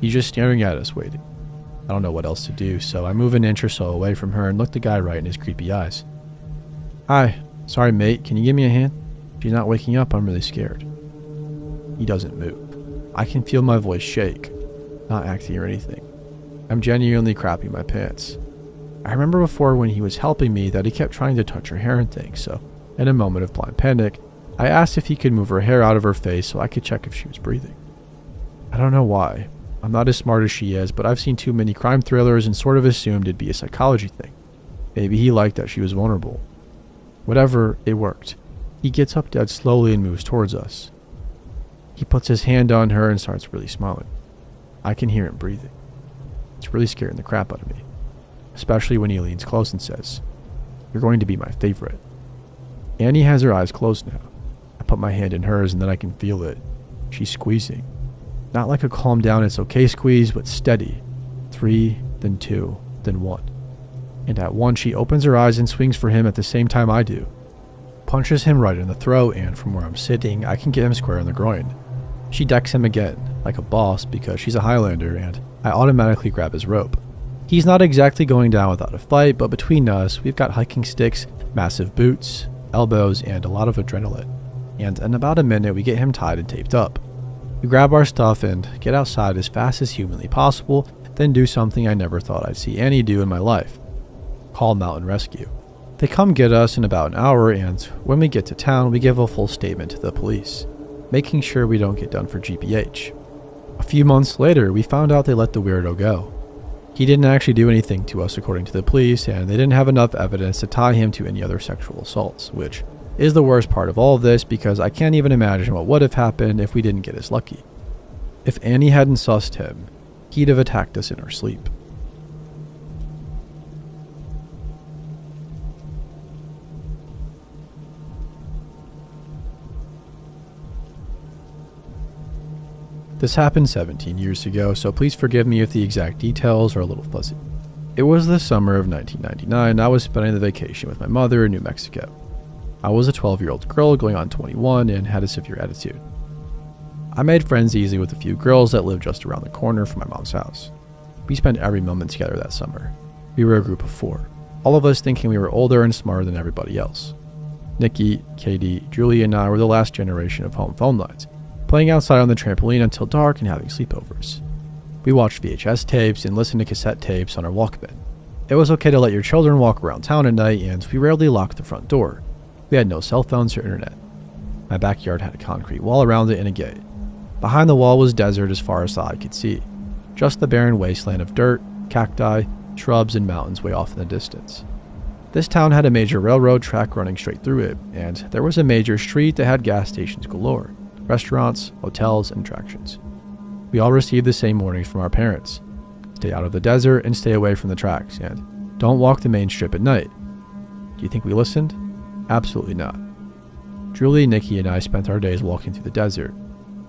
He's just staring at us, waiting. I don't know what else to do, so I move an inch or so away from her and look the guy right in his creepy eyes. "Hi, sorry mate, can you give me a hand? She's not waking up, I'm really scared." He doesn't move. I can feel my voice shake, not acting or anything. I'm genuinely crapping my pants. I remember before when he was helping me that he kept trying to touch her hair and things, so in a moment of blind panic, I asked if he could move her hair out of her face so I could check if she was breathing. I don't know why. I'm not as smart as she is, but I've seen too many crime thrillers and sort of assumed it'd be a psychology thing. Maybe he liked that she was vulnerable. Whatever, it worked. He gets up dead slowly and moves towards us. He puts his hand on her and starts really smiling. I can hear him breathing. It's really scaring the crap out of me, especially when he leans close and says, "You're going to be my favorite." Annie has her eyes closed now. I put my hand in hers and then I can feel it. She's squeezing. Not like a calm down, it's okay squeeze, but steady. 3, then 2, then 1. And at 1, she opens her eyes and swings for him at the same time I do. Punches him right in the throat, and from where I'm sitting, I can get him square in the groin. She decks him again, like a boss, because she's a Highlander, and I automatically grab his rope. He's not exactly going down without a fight, but between us, we've got hiking sticks, massive boots, elbows, and a lot of adrenaline. And in about a minute, we get him tied and taped up. We grab our stuff and get outside as fast as humanly possible, then do something I never thought I'd see Annie do in my life. Call mountain rescue. They come get us in about an hour, and when we get to town, we give a full statement to the police. making sure we don't get done for GBH. A few months later, we found out they let the weirdo go. He didn't actually do anything to us according to the police, and they didn't have enough evidence to tie him to any other sexual assaults, which is the worst part of all of this because I can't even imagine what would have happened if we didn't get as lucky. If Annie hadn't sussed him, he'd have attacked us in our sleep. This happened 17 years ago, so please forgive me if the exact details are a little fuzzy. It was the summer of 1999. I was spending the vacation with my mother in New Mexico. I was a 12-year-old girl going on 21 and had a severe attitude. I made friends easy with a few girls that lived just around the corner from my mom's house. We spent every moment together that summer. We were a group of 4, all of us thinking we were older and smarter than everybody else. Nikki, Katie, Julie, and I were the last generation of home phone lines, playing outside on the trampoline until dark and having sleepovers. We watched VHS tapes and listened to cassette tapes on our Walkman. It was okay to let your children walk around town at night, and we rarely locked the front door. We had no cell phones or internet. My backyard had a concrete wall around it and a gate. Behind the wall was desert as far as the eye could see, just the barren wasteland of dirt, cacti, shrubs, and mountains way off in the distance. This town had a major railroad track running straight through it, and there was a major street that had gas stations galore, restaurants, hotels, and attractions. We all received the same warnings from our parents. Stay out of the desert and stay away from the tracks, and don't walk the main strip at night. Do you think we listened? Absolutely not. Julie, Nikki, and I spent our days walking through the desert,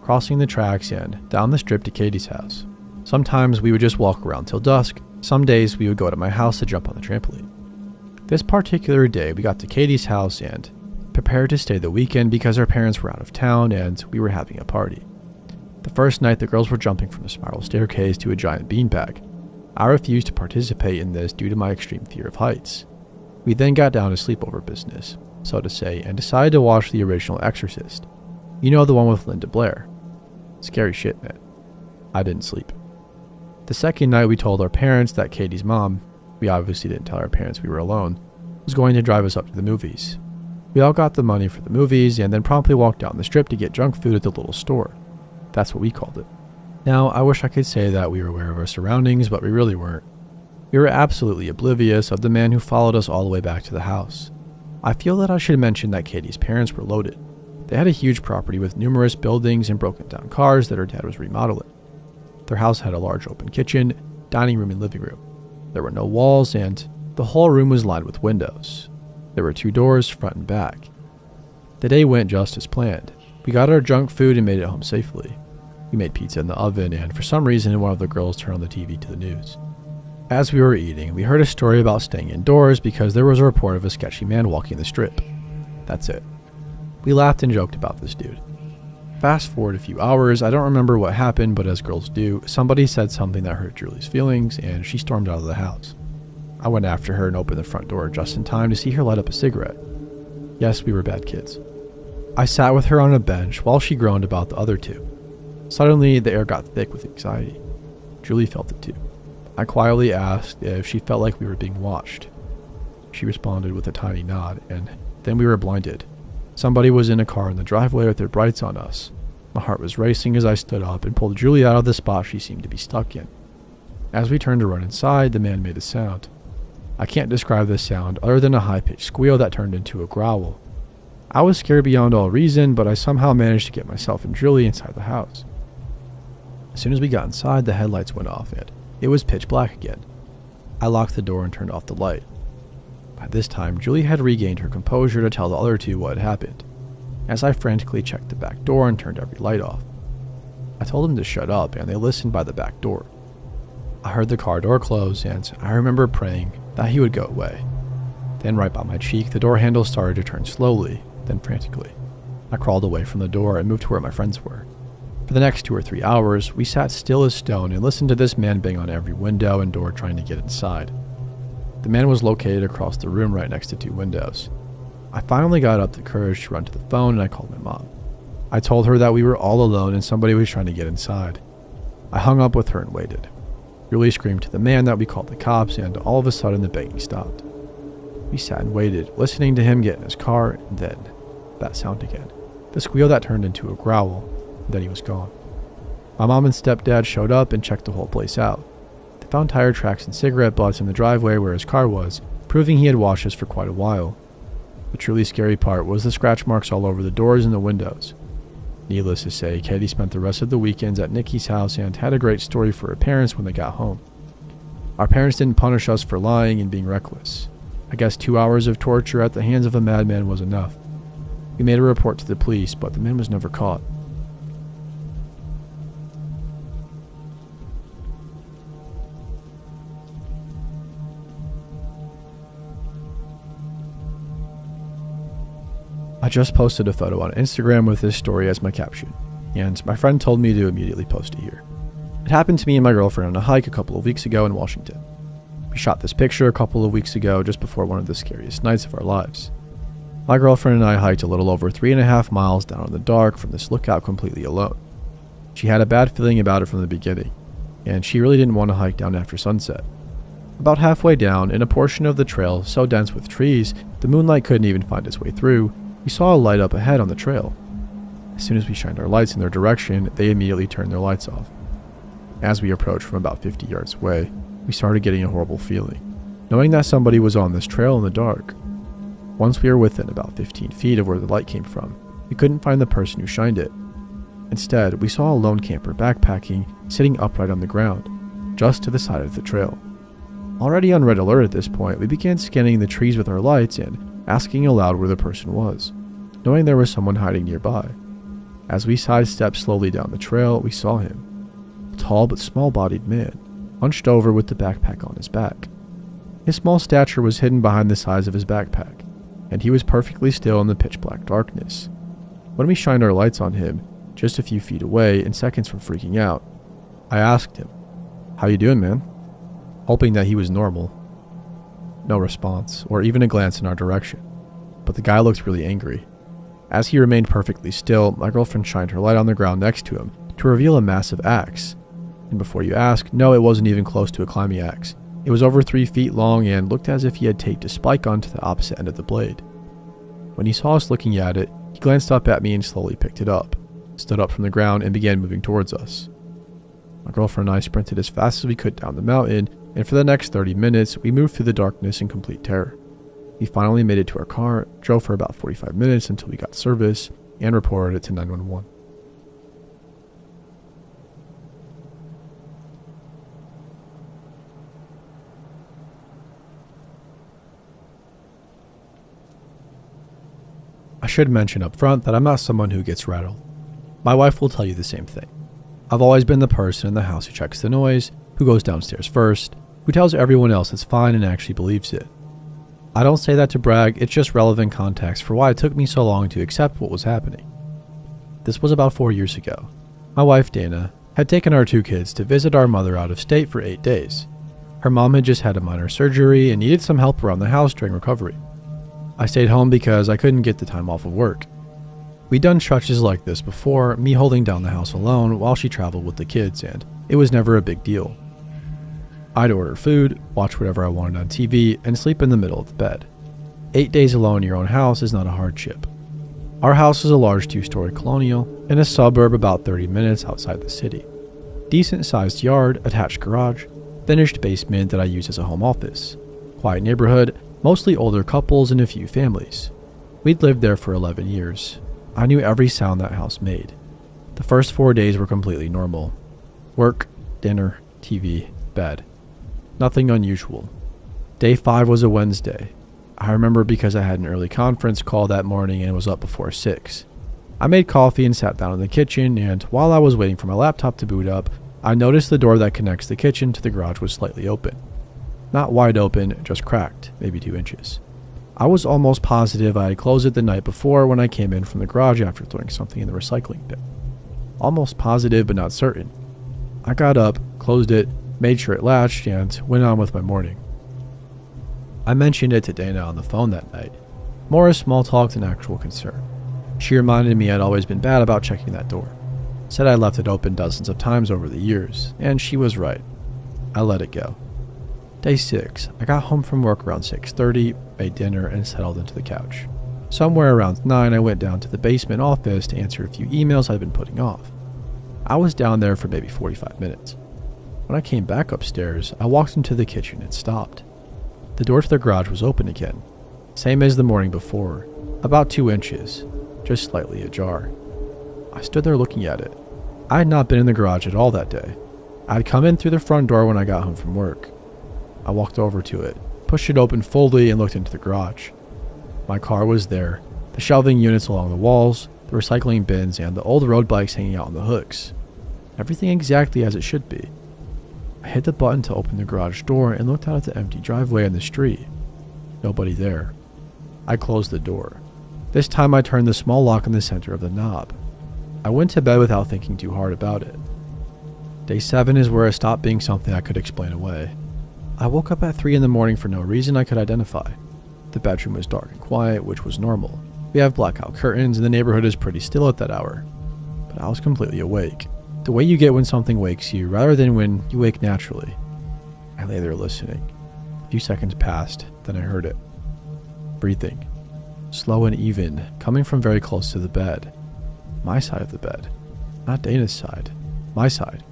crossing the tracks and down the strip to Katie's house. Sometimes we would just walk around till dusk. Some days we would go to my house to jump on the trampoline. This particular day, we got to Katie's house and prepared to stay the weekend because our parents were out of town and we were having a party. The first night, the girls were jumping from a spiral staircase to a giant beanbag. I refused to participate in this due to my extreme fear of heights. We then got down to sleepover business, so to say, and decided to watch the original Exorcist. You know, the one with Linda Blair. Scary shit, man. I didn't sleep. The second night, we told our parents that Katie's mom, we obviously didn't tell our parents we were alone, was going to drive us up to the movies. We all got the money for the movies and then promptly walked down the strip to get junk food at the little store. That's what we called it. Now, I wish I could say that we were aware of our surroundings, but we really weren't. We were absolutely oblivious of the man who followed us all the way back to the house. I feel that I should mention that Katie's parents were loaded. They had a huge property with numerous buildings and broken down cars that her dad was remodeling. Their house had a large open kitchen, dining room, and living room. There were no walls, and the whole room was lined with windows. There were 2 doors, front and back. The day went just as planned. We got our junk food and made it home safely. We made pizza in the oven, and for some reason, one of the girls turned on the TV to the news. As we were eating, we heard a story about staying indoors because there was a report of a sketchy man walking the strip. That's it. We laughed and joked about this dude. Fast forward a few hours, I don't remember what happened, but as girls do, somebody said something that hurt Julie's feelings, and she stormed out of the house. I went after her and opened the front door just in time to see her light up a cigarette. Yes, we were bad kids. I sat with her on a bench while she groaned about the other 2. Suddenly, the air got thick with anxiety. Julie felt it too. I quietly asked if she felt like we were being watched. She responded with a tiny nod, and then we were blinded. Somebody was in a car in the driveway with their brights on us. My heart was racing as I stood up and pulled Julie out of the spot she seemed to be stuck in. As we turned to run inside, the man made a sound. I can't describe this sound other than a high-pitched squeal that turned into a growl. I was scared beyond all reason, but I somehow managed to get myself and Julie inside the house. As soon as we got inside, the headlights went off and it was pitch black again. I locked the door and turned off the light. By this time, Julie had regained her composure to tell the other 2 what had happened, as I frantically checked the back door and turned every light off. I told them to shut up, and they listened by the back door. I heard the car door close, and I remember praying that he would go away. Then right by my cheek, the door handle started to turn slowly, then frantically. I crawled away from the door and moved to where my friends were. For the next 2 or 3 hours, we sat still as stone and listened to this man bang on every window and door trying to get inside. The man was located across the room right next to 2 windows. I finally got up the courage to run to the phone and I called my mom. I told her that we were all alone and somebody was trying to get inside. I hung up with her and waited. Julie screamed to the man that we called the cops, and all of a sudden the banging stopped. We sat and waited, listening to him get in his car, and then that sound again. the squeal that turned into a growl, and then he was gone. My mom and stepdad showed up and checked the whole place out. They found tire tracks and cigarette butts in the driveway where his car was, proving he had watched us for quite a while. The truly scary part was the scratch marks all over the doors and the windows. Needless to say, Katie spent the rest of the weekends at Nikki's house and had a great story for her parents when they got home. Our parents didn't punish us for lying and being reckless. I guess 2 hours of torture at the hands of a madman was enough. We made a report to the police, but the man was never caught. I just posted a photo on Instagram with this story as my caption, and my friend told me to immediately post it here. It happened to me and my girlfriend on a hike a couple of weeks ago in Washington. We shot this picture a couple of weeks ago just before one of the scariest nights of our lives. My girlfriend and I hiked a little over 3.5 miles down in the dark from this lookout completely alone. She had a bad feeling about it from the beginning, and she really didn't want to hike down after sunset. About halfway down, in a portion of the trail so dense with trees, the moonlight couldn't even find its way through, we saw a light up ahead on the trail. As soon as we shined our lights in their direction, they immediately turned their lights off. As we approached from about 50 yards away, we started getting a horrible feeling, knowing that somebody was on this trail in the dark. Once we were within about 15 feet of where the light came from, we couldn't find the person who shined it. Instead, we saw a lone camper backpacking, sitting upright on the ground, just to the side of the trail. Already on red alert at this point, we began scanning the trees with our lights and asking aloud where the person was, knowing there was someone hiding nearby. As we sidestepped slowly down the trail, we saw him. A tall but small-bodied man, hunched over with the backpack on his back. His small stature was hidden behind the size of his backpack, and he was perfectly still in the pitch-black darkness. When we shined our lights on him, just a few feet away and seconds from freaking out, I asked him, "How you doing, man?" hoping that he was normal. No response, or even a glance in our direction, but the guy looked really angry. As he remained perfectly still, my girlfriend shined her light on the ground next to him to reveal a massive axe. And before you ask, no, it wasn't even close to a climbing axe. It was over 3 feet long and looked as if he had taped a spike onto the opposite end of the blade. When he saw us looking at it, he glanced up at me and slowly picked it up, stood up from the ground, and began moving towards us. My girlfriend and I sprinted as fast as we could down the mountain, and for the next 30 minutes, we moved through the darkness in complete terror. We finally made it to our car, drove for about 45 minutes until we got service, and reported it to 911. I should mention up front that I'm not someone who gets rattled. My wife will tell you the same thing. I've always been the person in the house who checks the noise, who goes downstairs first, who tells everyone else it's fine and actually believes it. I don't say that to brag, it's just relevant context for why it took me so long to accept what was happening. This was about 4 years ago. My wife, Dana, had taken our 2 kids to visit our mother out of state for 8 days. Her mom had just had a minor surgery and needed some help around the house during recovery. I stayed home because I couldn't get the time off of work. We'd done stretches like this before, me holding down the house alone while she traveled with the kids, and it was never a big deal. I'd order food, watch whatever I wanted on TV, and sleep in the middle of the bed. 8 days alone in your own house is not a hardship. Our house is a large 2-story colonial in a suburb about 30 minutes outside the city. Decent sized yard, attached garage, finished basement that I use as a home office. Quiet neighborhood, mostly older couples and a few families. We'd lived there for 11 years. I knew every sound that house made. The first 4 days were completely normal. Work, dinner, TV, bed. Nothing unusual. Day 5 was a Wednesday. I remember because I had an early conference call that morning and was up before 6. I made coffee and sat down in the kitchen, and while I was waiting for my laptop to boot up, I noticed the door that connects the kitchen to the garage was slightly open. Not wide open, just cracked, maybe 2 inches. I was almost positive I had closed it the night before when I came in from the garage after throwing something in the recycling bin. Almost positive, but not certain. I got up, closed it, made sure it latched, and went on with my morning. I mentioned it to Dana on the phone that night, more as small talk than actual concern. She reminded me I'd always been bad about checking that door. Said I left it open dozens of times over the years, and she was right. I let it go. Day 6, I got home from work around 6:30, made dinner, and settled into the couch. Somewhere around 9, I went down to the basement office to answer a few emails I'd been putting off. I was down there for maybe 45 minutes. When I came back upstairs, I walked into the kitchen and stopped. The door to the garage was open again, same as the morning before, about 2 inches, just slightly ajar. I stood there looking at it. I had not been in the garage at all that day. I had come in through the front door when I got home from work. I walked over to it, pushed it open fully, and looked into the garage. My car was there, the shelving units along the walls, the recycling bins, and the old road bikes hanging out on the hooks. Everything exactly as it should be. I hit the button to open the garage door and looked out at the empty driveway and the street. Nobody there. I closed the door. This time I turned the small lock in the center of the knob. I went to bed without thinking too hard about it. Day 7 is where it stopped being something I could explain away. I woke up at 3 in the morning for no reason I could identify. The bedroom was dark and quiet, which was normal. We have blackout curtains and the neighborhood is pretty still at that hour. But I was completely awake. The way you get when something wakes you, rather than when you wake naturally. I lay there listening. A few seconds passed, then I heard it. Breathing. Slow and even, coming from very close to the bed. My side of the bed. Not Dana's side. My side.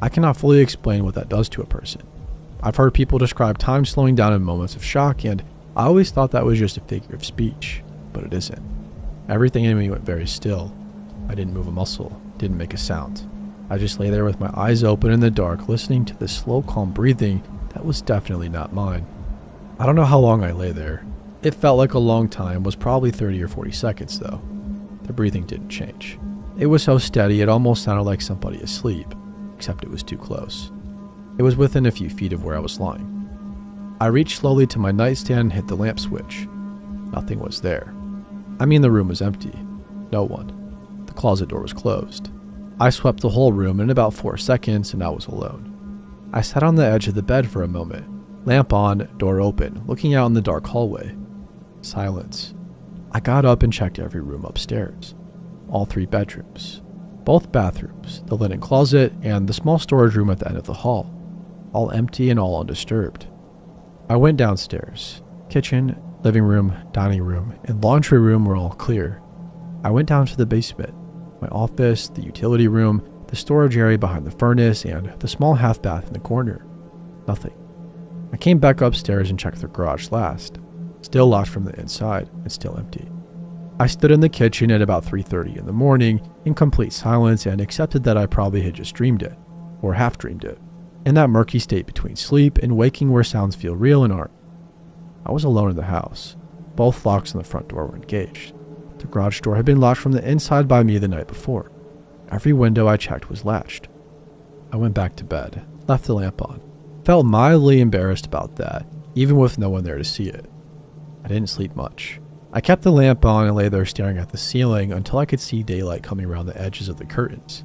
I cannot fully explain what that does to a person. I've heard people describe time slowing down in moments of shock, and I always thought that was just a figure of speech, but it isn't. Everything in me went very still. I didn't move a muscle, didn't make a sound. I just lay there with my eyes open in the dark, listening to the slow, calm breathing that was definitely not mine. I don't know how long I lay there. It felt like a long time, was probably 30 or 40 seconds though. The breathing didn't change. It was so steady it almost sounded like somebody asleep, except it was too close. It was within a few feet of where I was lying. I reached slowly to my nightstand and hit the lamp switch. Nothing was there. I mean, the room was empty. No one. The closet door was closed. I swept the whole room in about 4 seconds and I was alone. I sat on the edge of the bed for a moment. Lamp on, door open, looking out in the dark hallway. Silence. I got up and checked every room upstairs. All 3 bedrooms. Both bathrooms, the linen closet, and the small storage room at the end of the hall. All empty and all undisturbed. I went downstairs. Kitchen, living room, dining room, and laundry room were all clear. I went down to the basement. My office, the utility room, the storage area behind the furnace, and the small half bath in the corner. Nothing. I came back upstairs and checked the garage last. Still locked from the inside and still empty. I stood in the kitchen at about 3:30 in the morning in complete silence and accepted that I probably had just dreamed it, or half dreamed it, in that murky state between sleep and waking where sounds feel real and aren't. I was alone in the house. Both locks on the front door were engaged. The garage door had been locked from the inside by me the night before. Every window I checked was latched. I went back to bed, left the lamp on. Felt mildly embarrassed about that, even with no one there to see it. I didn't sleep much. I kept the lamp on and lay there staring at the ceiling until I could see daylight coming around the edges of the curtains.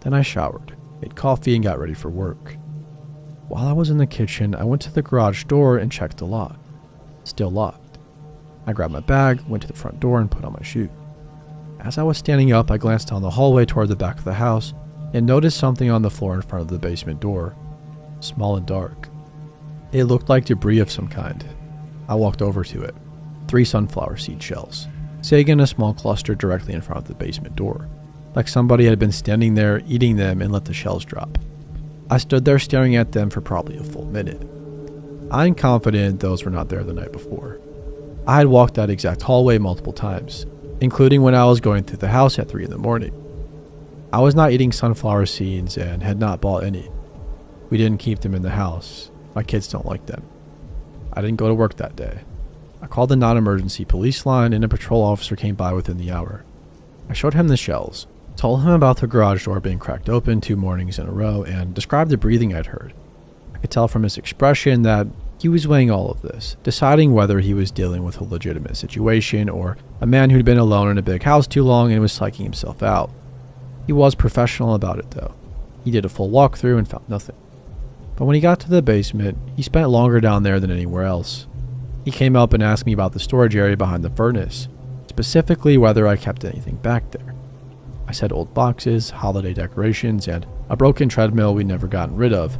Then I showered, made coffee, and got ready for work. While I was in the kitchen, I went to the garage door and checked the lock. Still locked. I grabbed my bag, went to the front door, and put on my shoe. As I was standing up, I glanced down the hallway toward the back of the house and noticed something on the floor in front of the basement door. Small and dark. It looked like debris of some kind. I walked over to it. 3 sunflower seed shells, sitting in a small cluster directly in front of the basement door, like somebody had been standing there eating them and let the shells drop. I stood there staring at them for probably a full minute. I'm confident those were not there the night before. I had walked that exact hallway multiple times, including when I was going through the house at 3 in the morning. I was not eating sunflower seeds and had not bought any. We didn't keep them in the house. My kids don't like them. I didn't go to work that day. I called the non-emergency police line and a patrol officer came by within the hour. I showed him the shells, told him about the garage door being cracked open 2 mornings in a row, and described the breathing I'd heard. I could tell from his expression that he was weighing all of this, deciding whether he was dealing with a legitimate situation or a man who'd been alone in a big house too long and was psyching himself out. He was professional about it though. He did a full walkthrough and found nothing. But when he got to the basement, he spent longer down there than anywhere else. He came up and asked me about the storage area behind the furnace, specifically whether I kept anything back there. I said old boxes, holiday decorations, and a broken treadmill we'd never gotten rid of.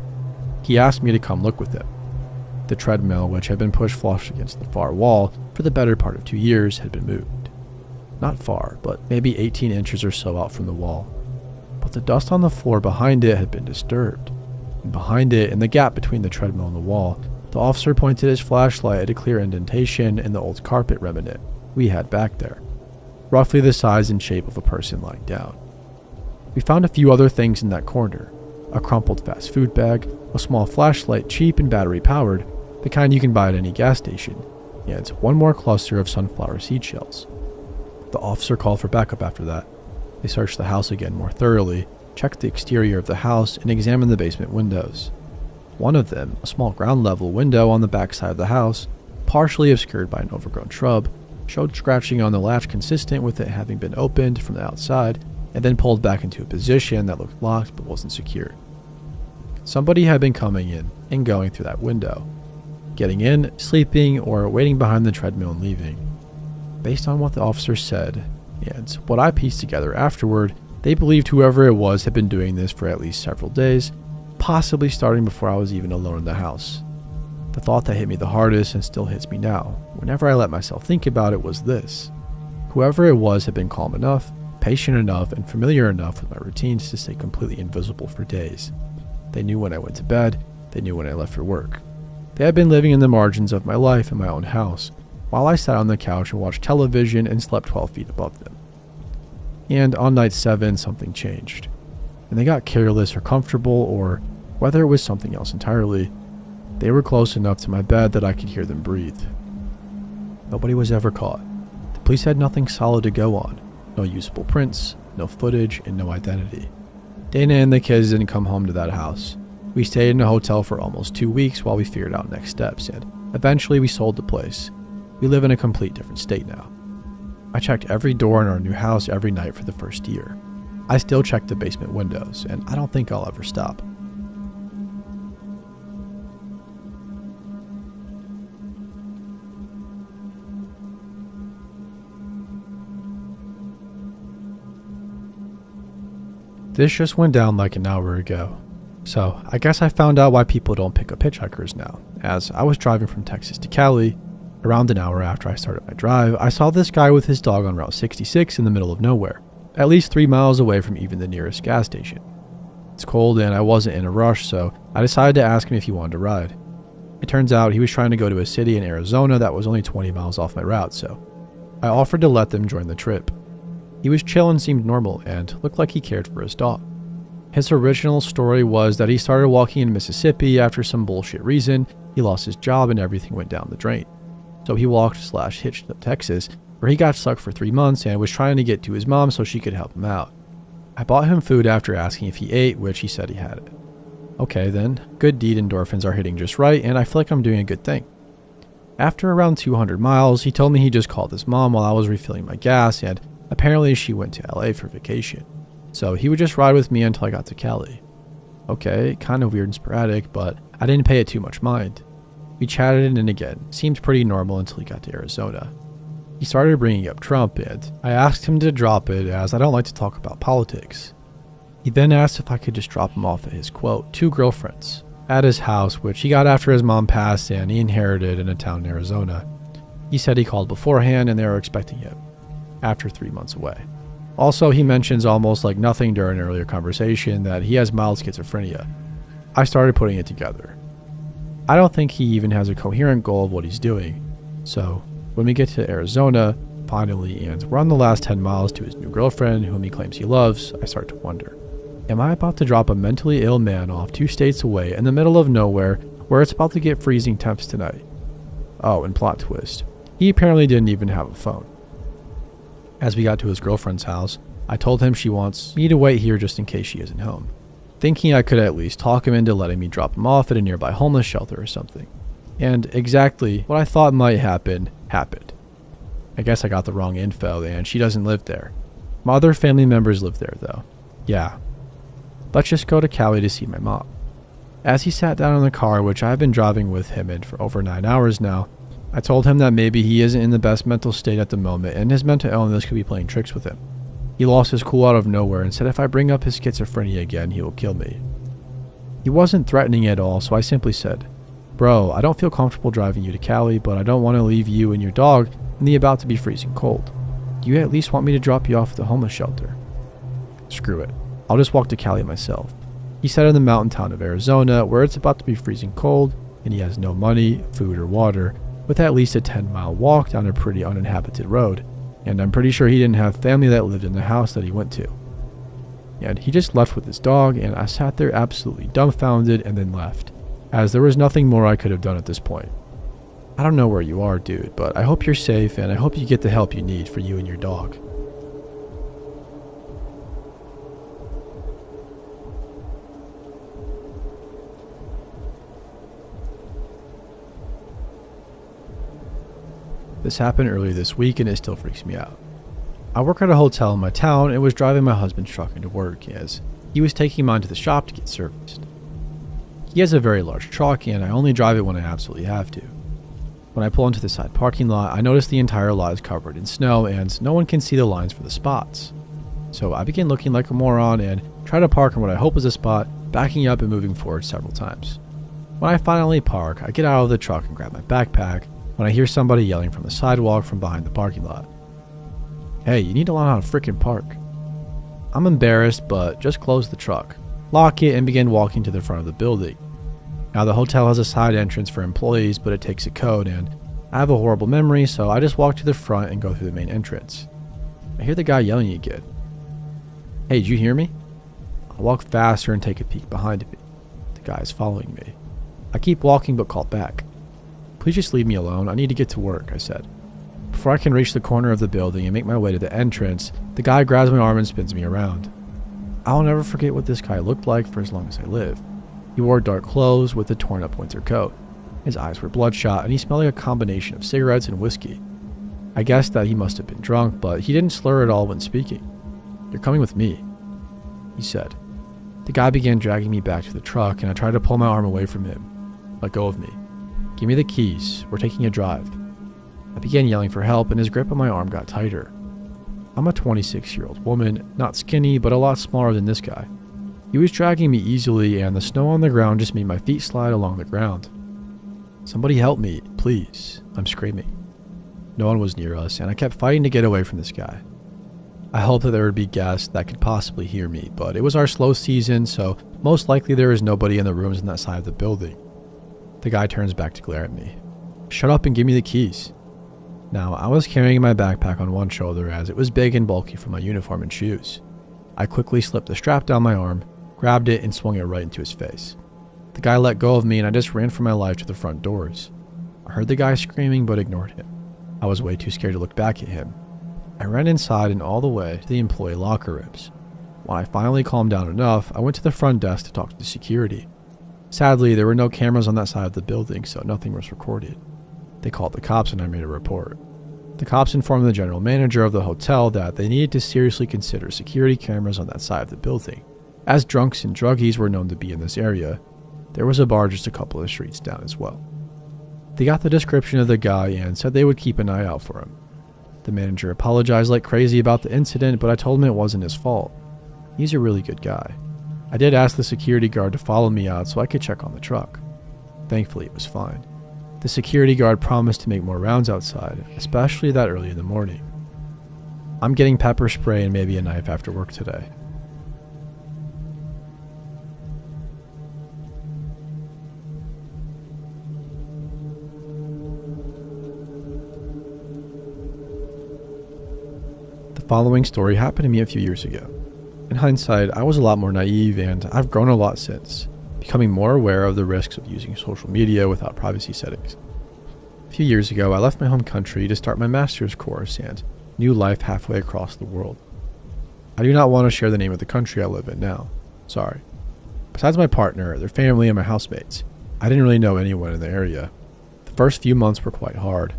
He asked me to come look with him. The treadmill, which had been pushed flush against the far wall for the better part of 2 years, had been moved. Not far, but maybe 18 inches or so out from the wall. But the dust on the floor behind it had been disturbed. And behind it, in the gap between the treadmill and the wall, the officer pointed his flashlight at a clear indentation in the old carpet remnant we had back there, roughly the size and shape of a person lying down. We found a few other things in that corner: a crumpled fast food bag, a small flashlight, cheap and battery powered, the kind you can buy at any gas station, and one more cluster of sunflower seed shells. The officer called for backup after that. They searched the house again more thoroughly, checked the exterior of the house, and examined the basement windows. One of them, a small ground-level window on the back side of the house, partially obscured by an overgrown shrub, showed scratching on the latch consistent with it having been opened from the outside and then pulled back into a position that looked locked but wasn't secured. Somebody had been coming in and going through that window, getting in, sleeping, or waiting behind the treadmill and leaving. Based on what the officer said, and what I pieced together afterward, they believed whoever it was had been doing this for at least several days, possibly starting before I was even alone in the house. The thought that hit me the hardest and still hits me now, whenever I let myself think about it, was this: whoever it was had been calm enough, patient enough, and familiar enough with my routines to stay completely invisible for days. They knew when I went to bed, they knew when I left for work. They had been living in the margins of my life in my own house, while I sat on the couch and watched television and slept 12 feet above them. And on night 7, something changed. And they got careless or comfortable, or whether it was something else entirely, they were close enough to my bed that I could hear them breathe. Nobody was ever caught. The police had nothing solid to go on. No usable prints, no footage, and no identity. Dana and the kids didn't come home to that house. We stayed in a hotel for almost 2 weeks while we figured out next steps, and eventually we sold the place. We live in a complete different state now. I checked every door in our new house every night for the first year. I still check the basement windows, and I don't think I'll ever stop. This just went down like an hour ago. So I guess I found out why people don't pick up hitchhikers now. As I was driving from Texas to Cali, around an hour after I started my drive, I saw this guy with his dog on Route 66 in the middle of nowhere, at least 3 miles away from even the nearest gas station. It's cold and I wasn't in a rush, so I decided to ask him if he wanted to ride. It turns out he was trying to go to a city in Arizona that was only 20 miles off my route, so I offered to let them join the trip. He was chill and seemed normal and looked like he cared for his dog. His original story was that he started walking in Mississippi after some bullshit reason. He lost his job and everything went down the drain. So he walked/hitched to Texas, where he got stuck for 3 months and was trying to get to his mom so she could help him out. I bought him food after asking if he ate, which he said he had it. Okay then, good deed endorphins are hitting just right, and I feel like I'm doing a good thing. After around 200 miles, he told me he just called his mom while I was refilling my gas, and apparently she went to LA for vacation. So he would just ride with me until I got to Cali. Okay, kind of weird and sporadic, but I didn't pay it too much mind. We chatted and again, seemed pretty normal until he got to Arizona. He started bringing up Trump, and I asked him to drop it as I don't like to talk about politics. He then asked if I could just drop him off at his, quote, 2 girlfriends at his house, which he got after his mom passed and he inherited in a town in Arizona. He said he called beforehand and they were expecting him after 3 months away. Also, he mentions almost like nothing during an earlier conversation that he has mild schizophrenia. I started putting it together. I don't think he even has a coherent goal of what he's doing. So, when we get to Arizona, finally, and we're on the last 10 miles to his new girlfriend, whom he claims he loves, I start to wonder. Am I about to drop a mentally ill man off 2 states away in the middle of nowhere where it's about to get freezing temps tonight? Oh, and plot twist. He apparently didn't even have a phone. As we got to his girlfriend's house, I told him she wants me to wait here just in case she isn't home, thinking I could at least talk him into letting me drop him off at a nearby homeless shelter or something. And exactly what I thought might happen, happened. I guess I got the wrong info and she doesn't live there. My other family members live there though. Yeah. Let's just go to Cali to see my mom. As he sat down in the car, which I've been driving with him in for over 9 hours now, I told him that maybe he isn't in the best mental state at the moment and his mental illness could be playing tricks with him. He lost his cool out of nowhere and said if I bring up his schizophrenia again, he will kill me. He wasn't threatening at all, so I simply said, Bro, I don't feel comfortable driving you to Cali, but I don't want to leave you and your dog in the about to be freezing cold. Do you at least want me to drop you off at the homeless shelter? Screw it. I'll just walk to Cali myself. He said in the mountain town of Arizona, where it's about to be freezing cold, and he has no money, food, or water, with at least a 10-mile walk down a pretty uninhabited road, and I'm pretty sure he didn't have family that lived in the house that he went to. And he just left with his dog, and I sat there absolutely dumbfounded and then left, as there was nothing more I could have done at this point. I don't know where you are, dude, but I hope you're safe, and I hope you get the help you need for you and your dog. This happened earlier this week and it still freaks me out. I work at a hotel in my town and was driving my husband's truck into work as he was taking mine to the shop to get serviced. He has a very large truck and I only drive it when I absolutely have to. When I pull into the side parking lot, I notice the entire lot is covered in snow and no one can see the lines for the spots. So I begin looking like a moron and try to park in what I hope is a spot, backing up and moving forward several times. When I finally park, I get out of the truck and grab my backpack when I hear somebody yelling from the sidewalk from behind the parking lot. Hey, you need to learn how to frickin' park. I'm embarrassed, but just close the truck, lock it, and begin walking to the front of the building. Now, the hotel has a side entrance for employees, but it takes a code, and I have a horrible memory, so I just walk to the front and go through the main entrance. I hear the guy yelling again. Hey, did you hear me? I walk faster and take a peek behind me. The guy is following me. I keep walking, but call back. Please just leave me alone. I need to get to work, I said. Before I can reach the corner of the building and make my way to the entrance, the guy grabs my arm and spins me around. I'll never forget what this guy looked like for as long as I live. He wore dark clothes with a torn up winter coat. His eyes were bloodshot and he smelled like a combination of cigarettes and whiskey. I guessed that he must have been drunk, but he didn't slur at all when speaking. You're coming with me, he said. The guy began dragging me back to the truck and I tried to pull my arm away from him. Let go of me. Give me the keys. We're taking a drive. I began yelling for help and his grip on my arm got tighter. I'm a 26-year-old woman, not skinny, but a lot smaller than this guy. He was dragging me easily and the snow on the ground just made my feet slide along the ground. Somebody help me, please, I'm screaming. No one was near us and I kept fighting to get away from this guy. I hoped that there would be guests that could possibly hear me, but it was our slow season, so most likely there is nobody in the rooms on that side of the building. The guy turns back to glare at me. Shut up and give me the keys. Now, I was carrying my backpack on one shoulder as it was big and bulky for my uniform and shoes. I quickly slipped the strap down my arm, grabbed it, and swung it right into his face. The guy let go of me and I just ran for my life to the front doors. I heard the guy screaming but ignored him. I was way too scared to look back at him. I ran inside and all the way to the employee locker rooms. When I finally calmed down enough, I went to the front desk to talk to the security. Sadly, there were no cameras on that side of the building, so nothing was recorded. They called the cops and I made a report. The cops informed the general manager of the hotel that they needed to seriously consider security cameras on that side of the building. As drunks and druggies were known to be in this area, there was a bar just a couple of streets down as well. They got the description of the guy and said they would keep an eye out for him. The manager apologized like crazy about the incident, but I told him it wasn't his fault. He's a really good guy. I did ask the security guard to follow me out so I could check on the truck. Thankfully, it was fine. The security guard promised to make more rounds outside, especially that early in the morning. I'm getting pepper spray and maybe a knife after work today. The following story happened to me a few years ago. In hindsight, I was a lot more naive and I've grown a lot since, becoming more aware of the risks of using social media without privacy settings. A few years ago, I left my home country to start my master's course and new life halfway across the world. I do not want to share the name of the country I live in now. Sorry. Besides my partner, their family, and my housemates, I didn't really know anyone in the area. The first few months were quite hard.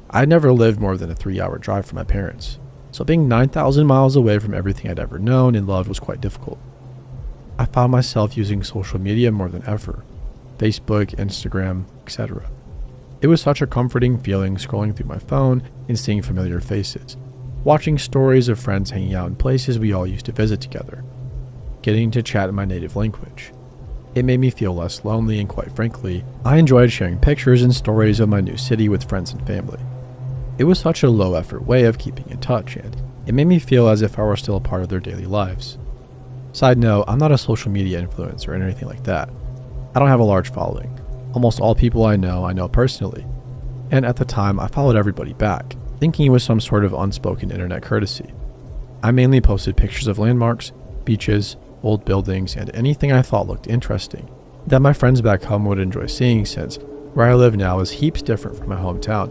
I had never lived more than a 3-hour drive from my parents, so being 9,000 miles away from everything I'd ever known and loved was quite difficult. I found myself using social media more than ever. Facebook, Instagram, etc. It was such a comforting feeling scrolling through my phone and seeing familiar faces, watching stories of friends hanging out in places we all used to visit together, getting to chat in my native language. It made me feel less lonely, and quite frankly, I enjoyed sharing pictures and stories of my new city with friends and family. It was such a low-effort way of keeping in touch, and it made me feel as if I were still a part of their daily lives. Side note, I'm not a social media influencer or anything like that. I don't have a large following. Almost all people I know personally. And at the time, I followed everybody back, thinking it was some sort of unspoken internet courtesy. I mainly posted pictures of landmarks, beaches, old buildings, and anything I thought looked interesting that my friends back home would enjoy seeing, since where I live now is heaps different from my hometown.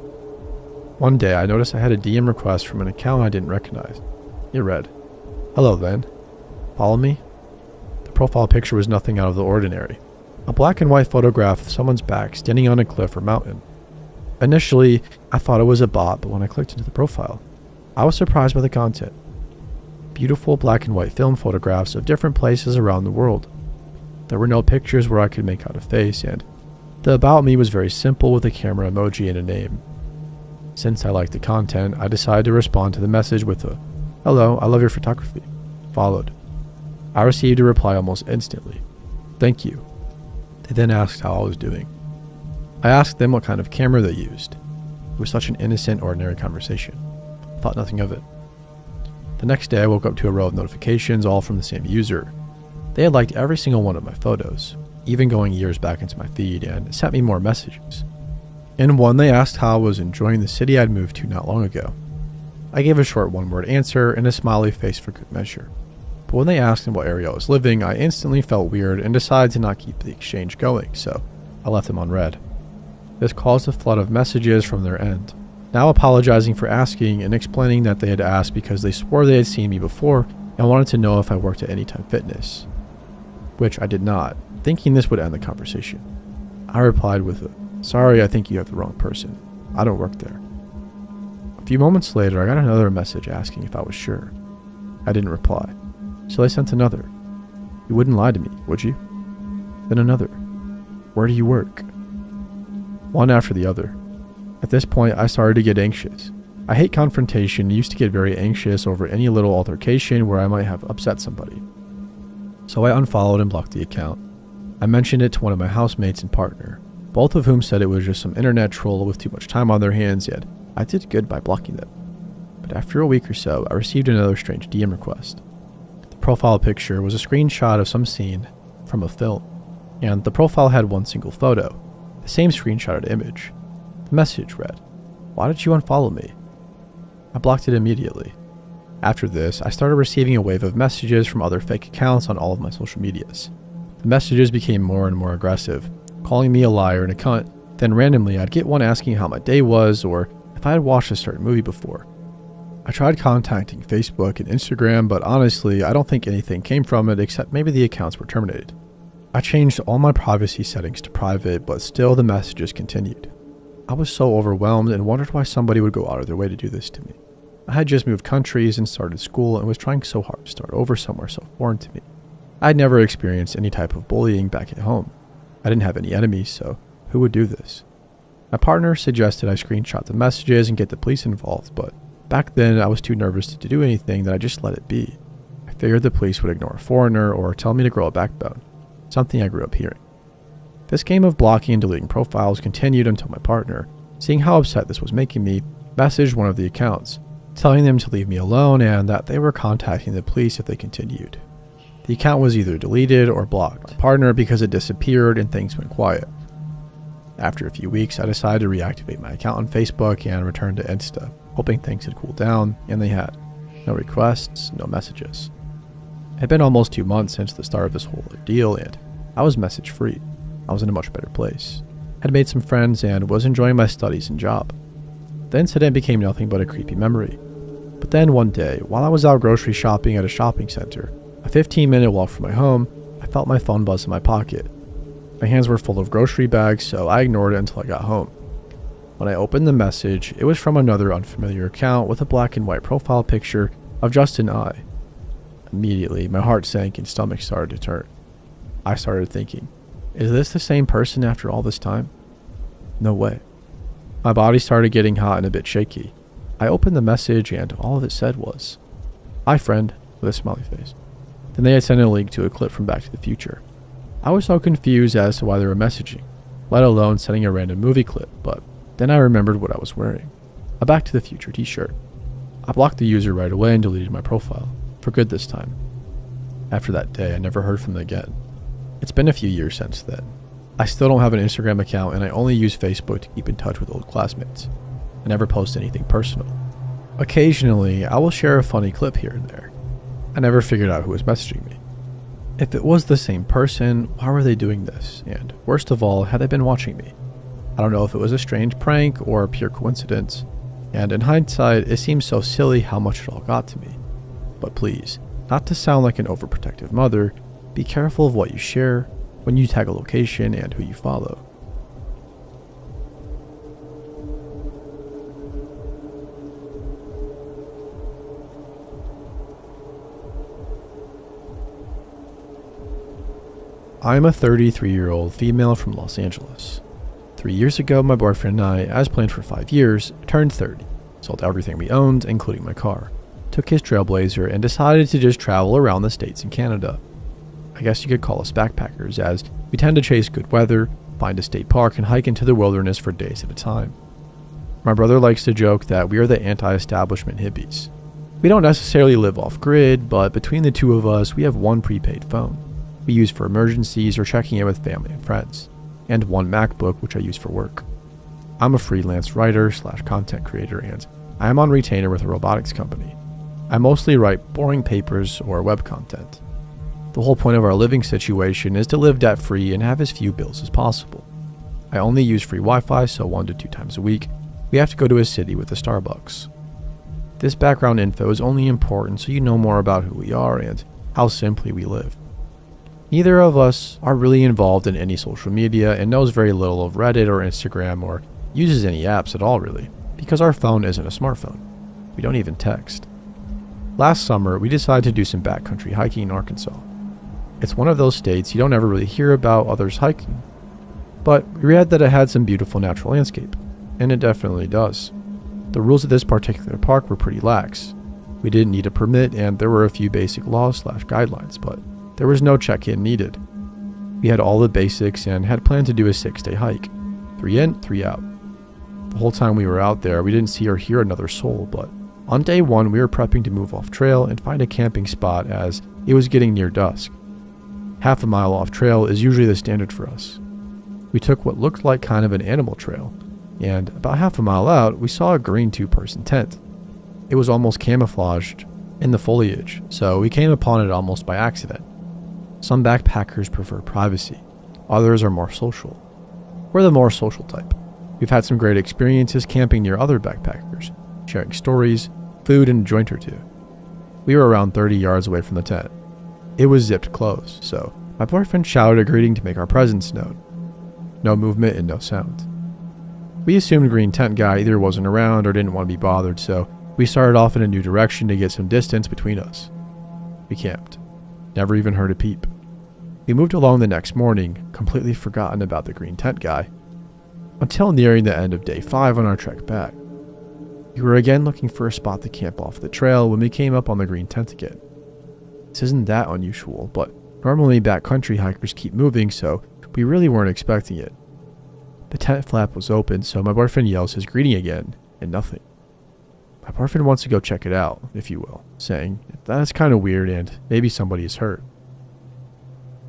One day I noticed I had a DM request from an account I didn't recognize. It read, "Hello then. Follow me?" The profile picture was nothing out of the ordinary. A black and white photograph of someone's back standing on a cliff or mountain. Initially, I thought it was a bot, but when I clicked into the profile, I was surprised by the content. Beautiful black and white film photographs of different places around the world. There were no pictures where I could make out a face, and the about me was very simple with a camera emoji and a name. Since I liked the content, I decided to respond to the message with a, "Hello, I love your photography," followed. I received a reply almost instantly. "Thank you." They then asked how I was doing. I asked them what kind of camera they used. It was such an innocent, ordinary conversation. I thought nothing of it. The next day I woke up to a row of notifications, all from the same user. They had liked every single one of my photos, even going years back into my feed, and sent me more messages. In one, they asked how I was enjoying the city I'd moved to not long ago. I gave a short one-word answer and a smiley face for good measure. But when they asked in what area I was living, I instantly felt weird and decided to not keep the exchange going, so I left them unread. This caused a flood of messages from their end, now apologizing for asking and explaining that they had asked because they swore they had seen me before and wanted to know if I worked at Anytime Fitness, which I did not, thinking this would end the conversation. I replied with a, "Sorry, I think you have the wrong person. I don't work there." A few moments later, I got another message asking if I was sure. I didn't reply, so they sent another. "You wouldn't lie to me, would you?" Then another. "Where do you work?" One after the other. At this point, I started to get anxious. I hate confrontation and used to get very anxious over any little altercation where I might have upset somebody. So I unfollowed and blocked the account. I mentioned it to one of my housemates and partner, both of whom said it was just some internet troll with too much time on their hands, yet I did good by blocking them. But after a week or so, I received another strange DM request. The profile picture was a screenshot of some scene from a film, and the profile had one single photo, the same screenshotted image. The message read, "Why did you unfollow me?" I blocked it immediately. After this, I started receiving a wave of messages from other fake accounts on all of my social medias. The messages became more and more aggressive, calling me a liar and a cunt. Then randomly, I'd get one asking how my day was or if I had watched a certain movie before. I tried contacting Facebook and Instagram, but honestly, I don't think anything came from it except maybe the accounts were terminated. I changed all my privacy settings to private, but still the messages continued. I was so overwhelmed and wondered why somebody would go out of their way to do this to me. I had just moved countries and started school and was trying so hard to start over somewhere so foreign to me. I had never experienced any type of bullying back at home. I didn't have any enemies, so who would do this? My partner suggested I screenshot the messages and get the police involved, but back then I was too nervous to do anything that I just let it be. I figured the police would ignore a foreigner or tell me to grow a backbone, something I grew up hearing. This game of blocking and deleting profiles continued until my partner, seeing how upset this was making me, messaged one of the accounts, telling them to leave me alone and that they were contacting the police if they continued. The account was either deleted or blocked my partner because it disappeared and things went quiet. After a few weeks, I decided to reactivate my account on Facebook and return to Insta, hoping things had cooled down, and they had. No requests, no messages. It had been almost 2 months since the start of this whole ordeal, and I was message free. I was in a much better place. Had made some friends and was enjoying my studies and job. The incident became nothing but a creepy memory. But then one day, while I was out grocery shopping at a shopping center, a 15-minute walk from my home, I felt my phone buzz in my pocket. My hands were full of grocery bags, so I ignored it until I got home. When I opened the message, it was from another unfamiliar account with a black and white profile picture of just an eye. Immediately, my heart sank and stomach started to turn. I started thinking, is this the same person after all this time? No way. My body started getting hot and a bit shaky. I opened the message and all of it said was, "Hi friend," with a smiley face. Then they had sent a link to a clip from Back to the Future. I was so confused as to why they were messaging, let alone sending a random movie clip, but then I remembered what I was wearing, a Back to the Future t-shirt. I blocked the user right away and deleted my profile, for good this time. After that day, I never heard from them again. It's been a few years since then. I still don't have an Instagram account, and I only use Facebook to keep in touch with old classmates. I never post anything personal. Occasionally, I will share a funny clip here and there. I never figured out who was messaging me. If it was the same person, why were they doing this? And worst of all, had they been watching me? I don't know if it was a strange prank or a pure coincidence, and in hindsight, it seems so silly how much it all got to me. But please, not to sound like an overprotective mother, be careful of what you share, when you tag a location, and who you follow. I am a 33-year-old female from Los Angeles. 3 years ago, my boyfriend and I, as planned for 5 years, turned 30, sold everything we owned, including my car, took his Trailblazer, and decided to just travel around the States and Canada. I guess you could call us backpackers, as we tend to chase good weather, find a state park, and hike into the wilderness for days at a time. My brother likes to joke that we are the anti-establishment hippies. We don't necessarily live off-grid, but between the two of us, we have one prepaid phone we use for emergencies or checking in with family and friends, and one MacBook which I use for work. I'm a freelance writer/content creator, and I am on retainer with a robotics company. I mostly write boring papers or web content. The whole point of our living situation is to live debt-free and have as few bills as possible. I only use free Wi-Fi, so 1 to 2 times a week, we have to go to a city with a Starbucks. This background info is only important so you know more about who we are and how simply we live. Neither of us are really involved in any social media and knows very little of Reddit or Instagram or uses any apps at all really, because our phone isn't a smartphone. We don't even text. Last summer, we decided to do some backcountry hiking in Arkansas. It's one of those states you don't ever really hear about others hiking, but we read that it had some beautiful natural landscape, and it definitely does. The rules of this particular park were pretty lax. We didn't need a permit, and there were a few basic laws/guidelines, but there was no check-in needed. We had all the basics and had planned to do a 6-day hike, 3 in, 3 out. The whole time we were out there, we didn't see or hear another soul, but on day 1, we were prepping to move off trail and find a camping spot as it was getting near dusk. Half a mile off trail is usually the standard for us. We took what looked like kind of an animal trail, and about half a mile out, we saw a green 2-person tent. It was almost camouflaged in the foliage, so we came upon it almost by accident. Some backpackers prefer privacy, others are more social. We're the more social type. We've had some great experiences camping near other backpackers, sharing stories, food, and a joint or two. We were around 30 yards away from the tent. It was zipped closed, so my boyfriend shouted a greeting to make our presence known. No movement and no sound. We assumed Green Tent Guy either wasn't around or didn't want to be bothered, so we started off in a new direction to get some distance between us. We camped. Never even heard a peep. We moved along the next morning, completely forgotten about the Green Tent Guy, until nearing the end of day 5 on our trek back. We were again looking for a spot to camp off the trail when we came up on the green tent again. This isn't that unusual, but normally backcountry hikers keep moving, so we really weren't expecting it. The tent flap was open, so my boyfriend yells his greeting again, and nothing. My boyfriend wants to go check it out, if you will, saying, "That's kind of weird and maybe somebody is hurt."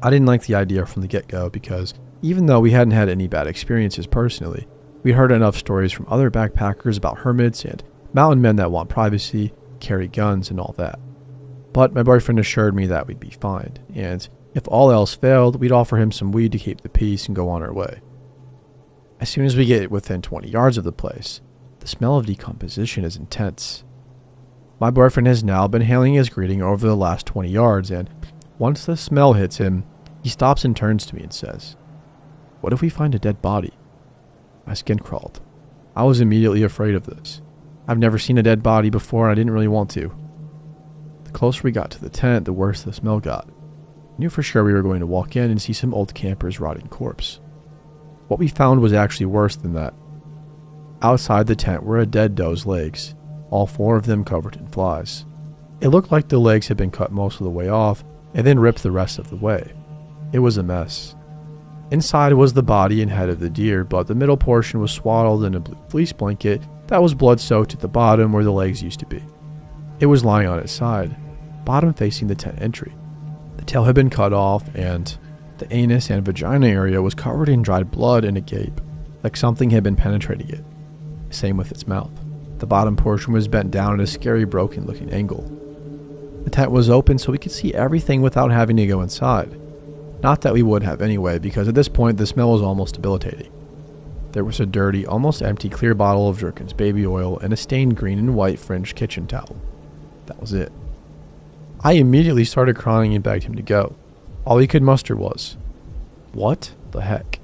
I didn't like the idea from the get-go because even though we hadn't had any bad experiences personally, we heard enough stories from other backpackers about hermits and mountain men that want privacy, carry guns, and all that. But my boyfriend assured me that we'd be fine, and if all else failed, we'd offer him some weed to keep the peace and go on our way. As soon as we get within 20 yards of the place, the smell of decomposition is intense. My boyfriend has now been hailing his greeting over the last 20 yards, and once the smell hits him, he stops and turns to me and says, "What if we find a dead body?" My skin crawled. I was immediately afraid of this. I've never seen a dead body before and I didn't really want to. The closer we got to the tent, the worse the smell got. I knew for sure we were going to walk in and see some old camper's rotting corpse. What we found was actually worse than that. Outside the tent were a dead doe's legs, all 4 of them covered in flies. It looked like the legs had been cut most of the way off and then ripped the rest of the way. It was a mess. Inside was the body and head of the deer, but the middle portion was swaddled in a blue fleece blanket that was blood-soaked at the bottom where the legs used to be. It was lying on its side, bottom facing the tent entry. The tail had been cut off, and the anus and vagina area was covered in dried blood and a gape, like something had been penetrating it. Same with its mouth. The bottom portion was bent down at a scary broken-looking angle. The tent was open so we could see everything without having to go inside. Not that we would have anyway, because at this point the smell was almost debilitating. There was a dirty, almost empty clear bottle of Jergens baby oil and a stained green and white fringed kitchen towel. That was it. I immediately started crying and begged him to go. All he could muster was, "What the heck?"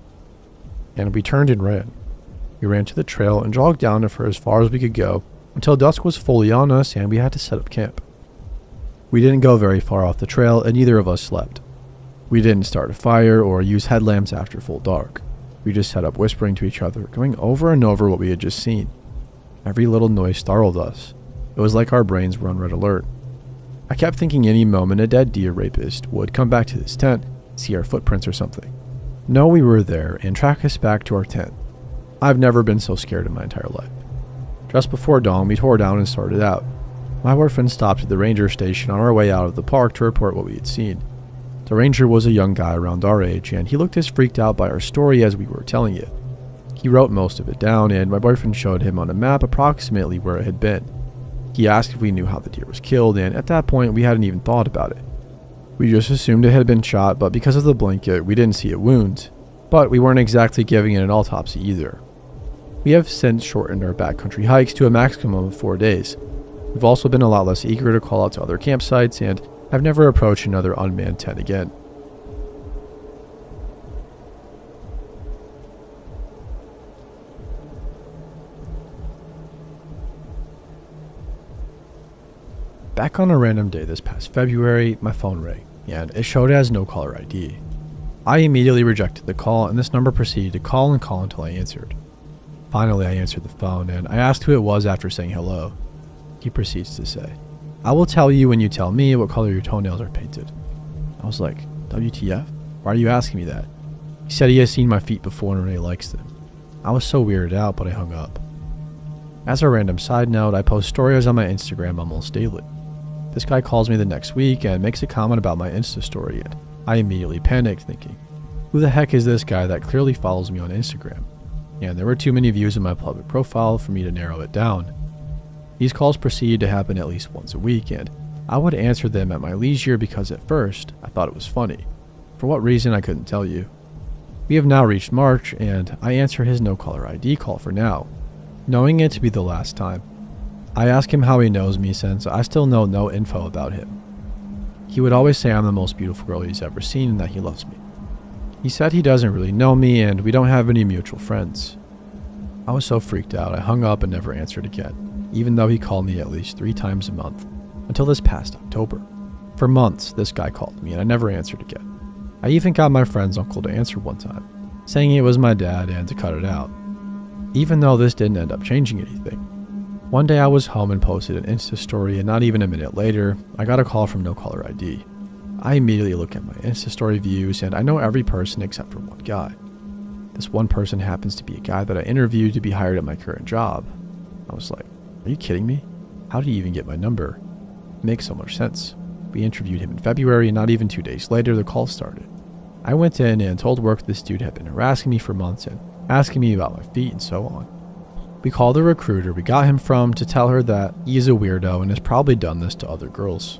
And we turned and ran. We ran to the trail and jogged down it for as far as we could go until dusk was fully on us and we had to set up camp. We didn't go very far off the trail and neither of us slept. We didn't start a fire or use headlamps after full dark. We just sat up whispering to each other, going over and over what we had just seen. Every little noise startled us. It was like our brains were on red alert. I kept thinking any moment a dead deer rapist would come back to this tent, see our footprints or something, know we were there, and track us back to our tent. I've never been so scared in my entire life. Just before dawn, we tore down and started out. My boyfriend stopped at the ranger station on our way out of the park to report what we had seen. The ranger was a young guy around our age, and he looked as freaked out by our story as we were telling it. He wrote most of it down, and my boyfriend showed him on a map approximately where it had been. He asked if we knew how the deer was killed, and at that point we hadn't even thought about it. We just assumed it had been shot, but because of the blanket, we didn't see a wound. But we weren't exactly giving it an autopsy either. We have since shortened our backcountry hikes to a maximum of 4 days. We've also been a lot less eager to call out to other campsites, and I've never approached another unmanned tent again. Back on a random day this past February, my phone rang, and it showed as no caller ID. I immediately rejected the call, and this number proceeded to call and call until I answered. Finally, I answered the phone, and I asked who it was after saying hello. He proceeds to say, "I will tell you when you tell me what color your toenails are painted." I was like, WTF? Why are you asking me that? He said he has seen my feet before and really likes them. I was so weirded out, but I hung up. As a random side note, I post stories on my Instagram almost daily. This guy calls me the next week and makes a comment about my Insta story, and I immediately panicked, thinking, who the heck is this guy that clearly follows me on Instagram? And there were too many views in my public profile for me to narrow it down. These calls proceeded to happen at least once a week, and I would answer them at my leisure because at first I thought it was funny. For what reason, I couldn't tell you. We have now reached March, and I answer his no caller ID call for now, knowing it to be the last time. I ask him how he knows me since I still know no info about him. He would always say I'm the most beautiful girl he's ever seen and that he loves me. He said he doesn't really know me and we don't have any mutual friends. I was so freaked out I hung up and never answered again, even though he called me at least 3 times a month, until this past October. For months, this guy called me and I never answered again. I even got my friend's uncle to answer one time, saying it was my dad and to cut it out. Even though this didn't end up changing anything. One day I was home and posted an Insta story, and not even a minute later, I got a call from no caller ID. I immediately look at my Insta story views and I know every person except for one guy. This one person happens to be a guy that I interviewed to be hired at my current job. I was like, are you kidding me? How did he even get my number? It makes so much sense. We interviewed him in February and not even 2 days later the call started. I went in and told work this dude had been harassing me for months and asking me about my feet and so on. We called the recruiter we got him from to tell her that he is a weirdo and has probably done this to other girls.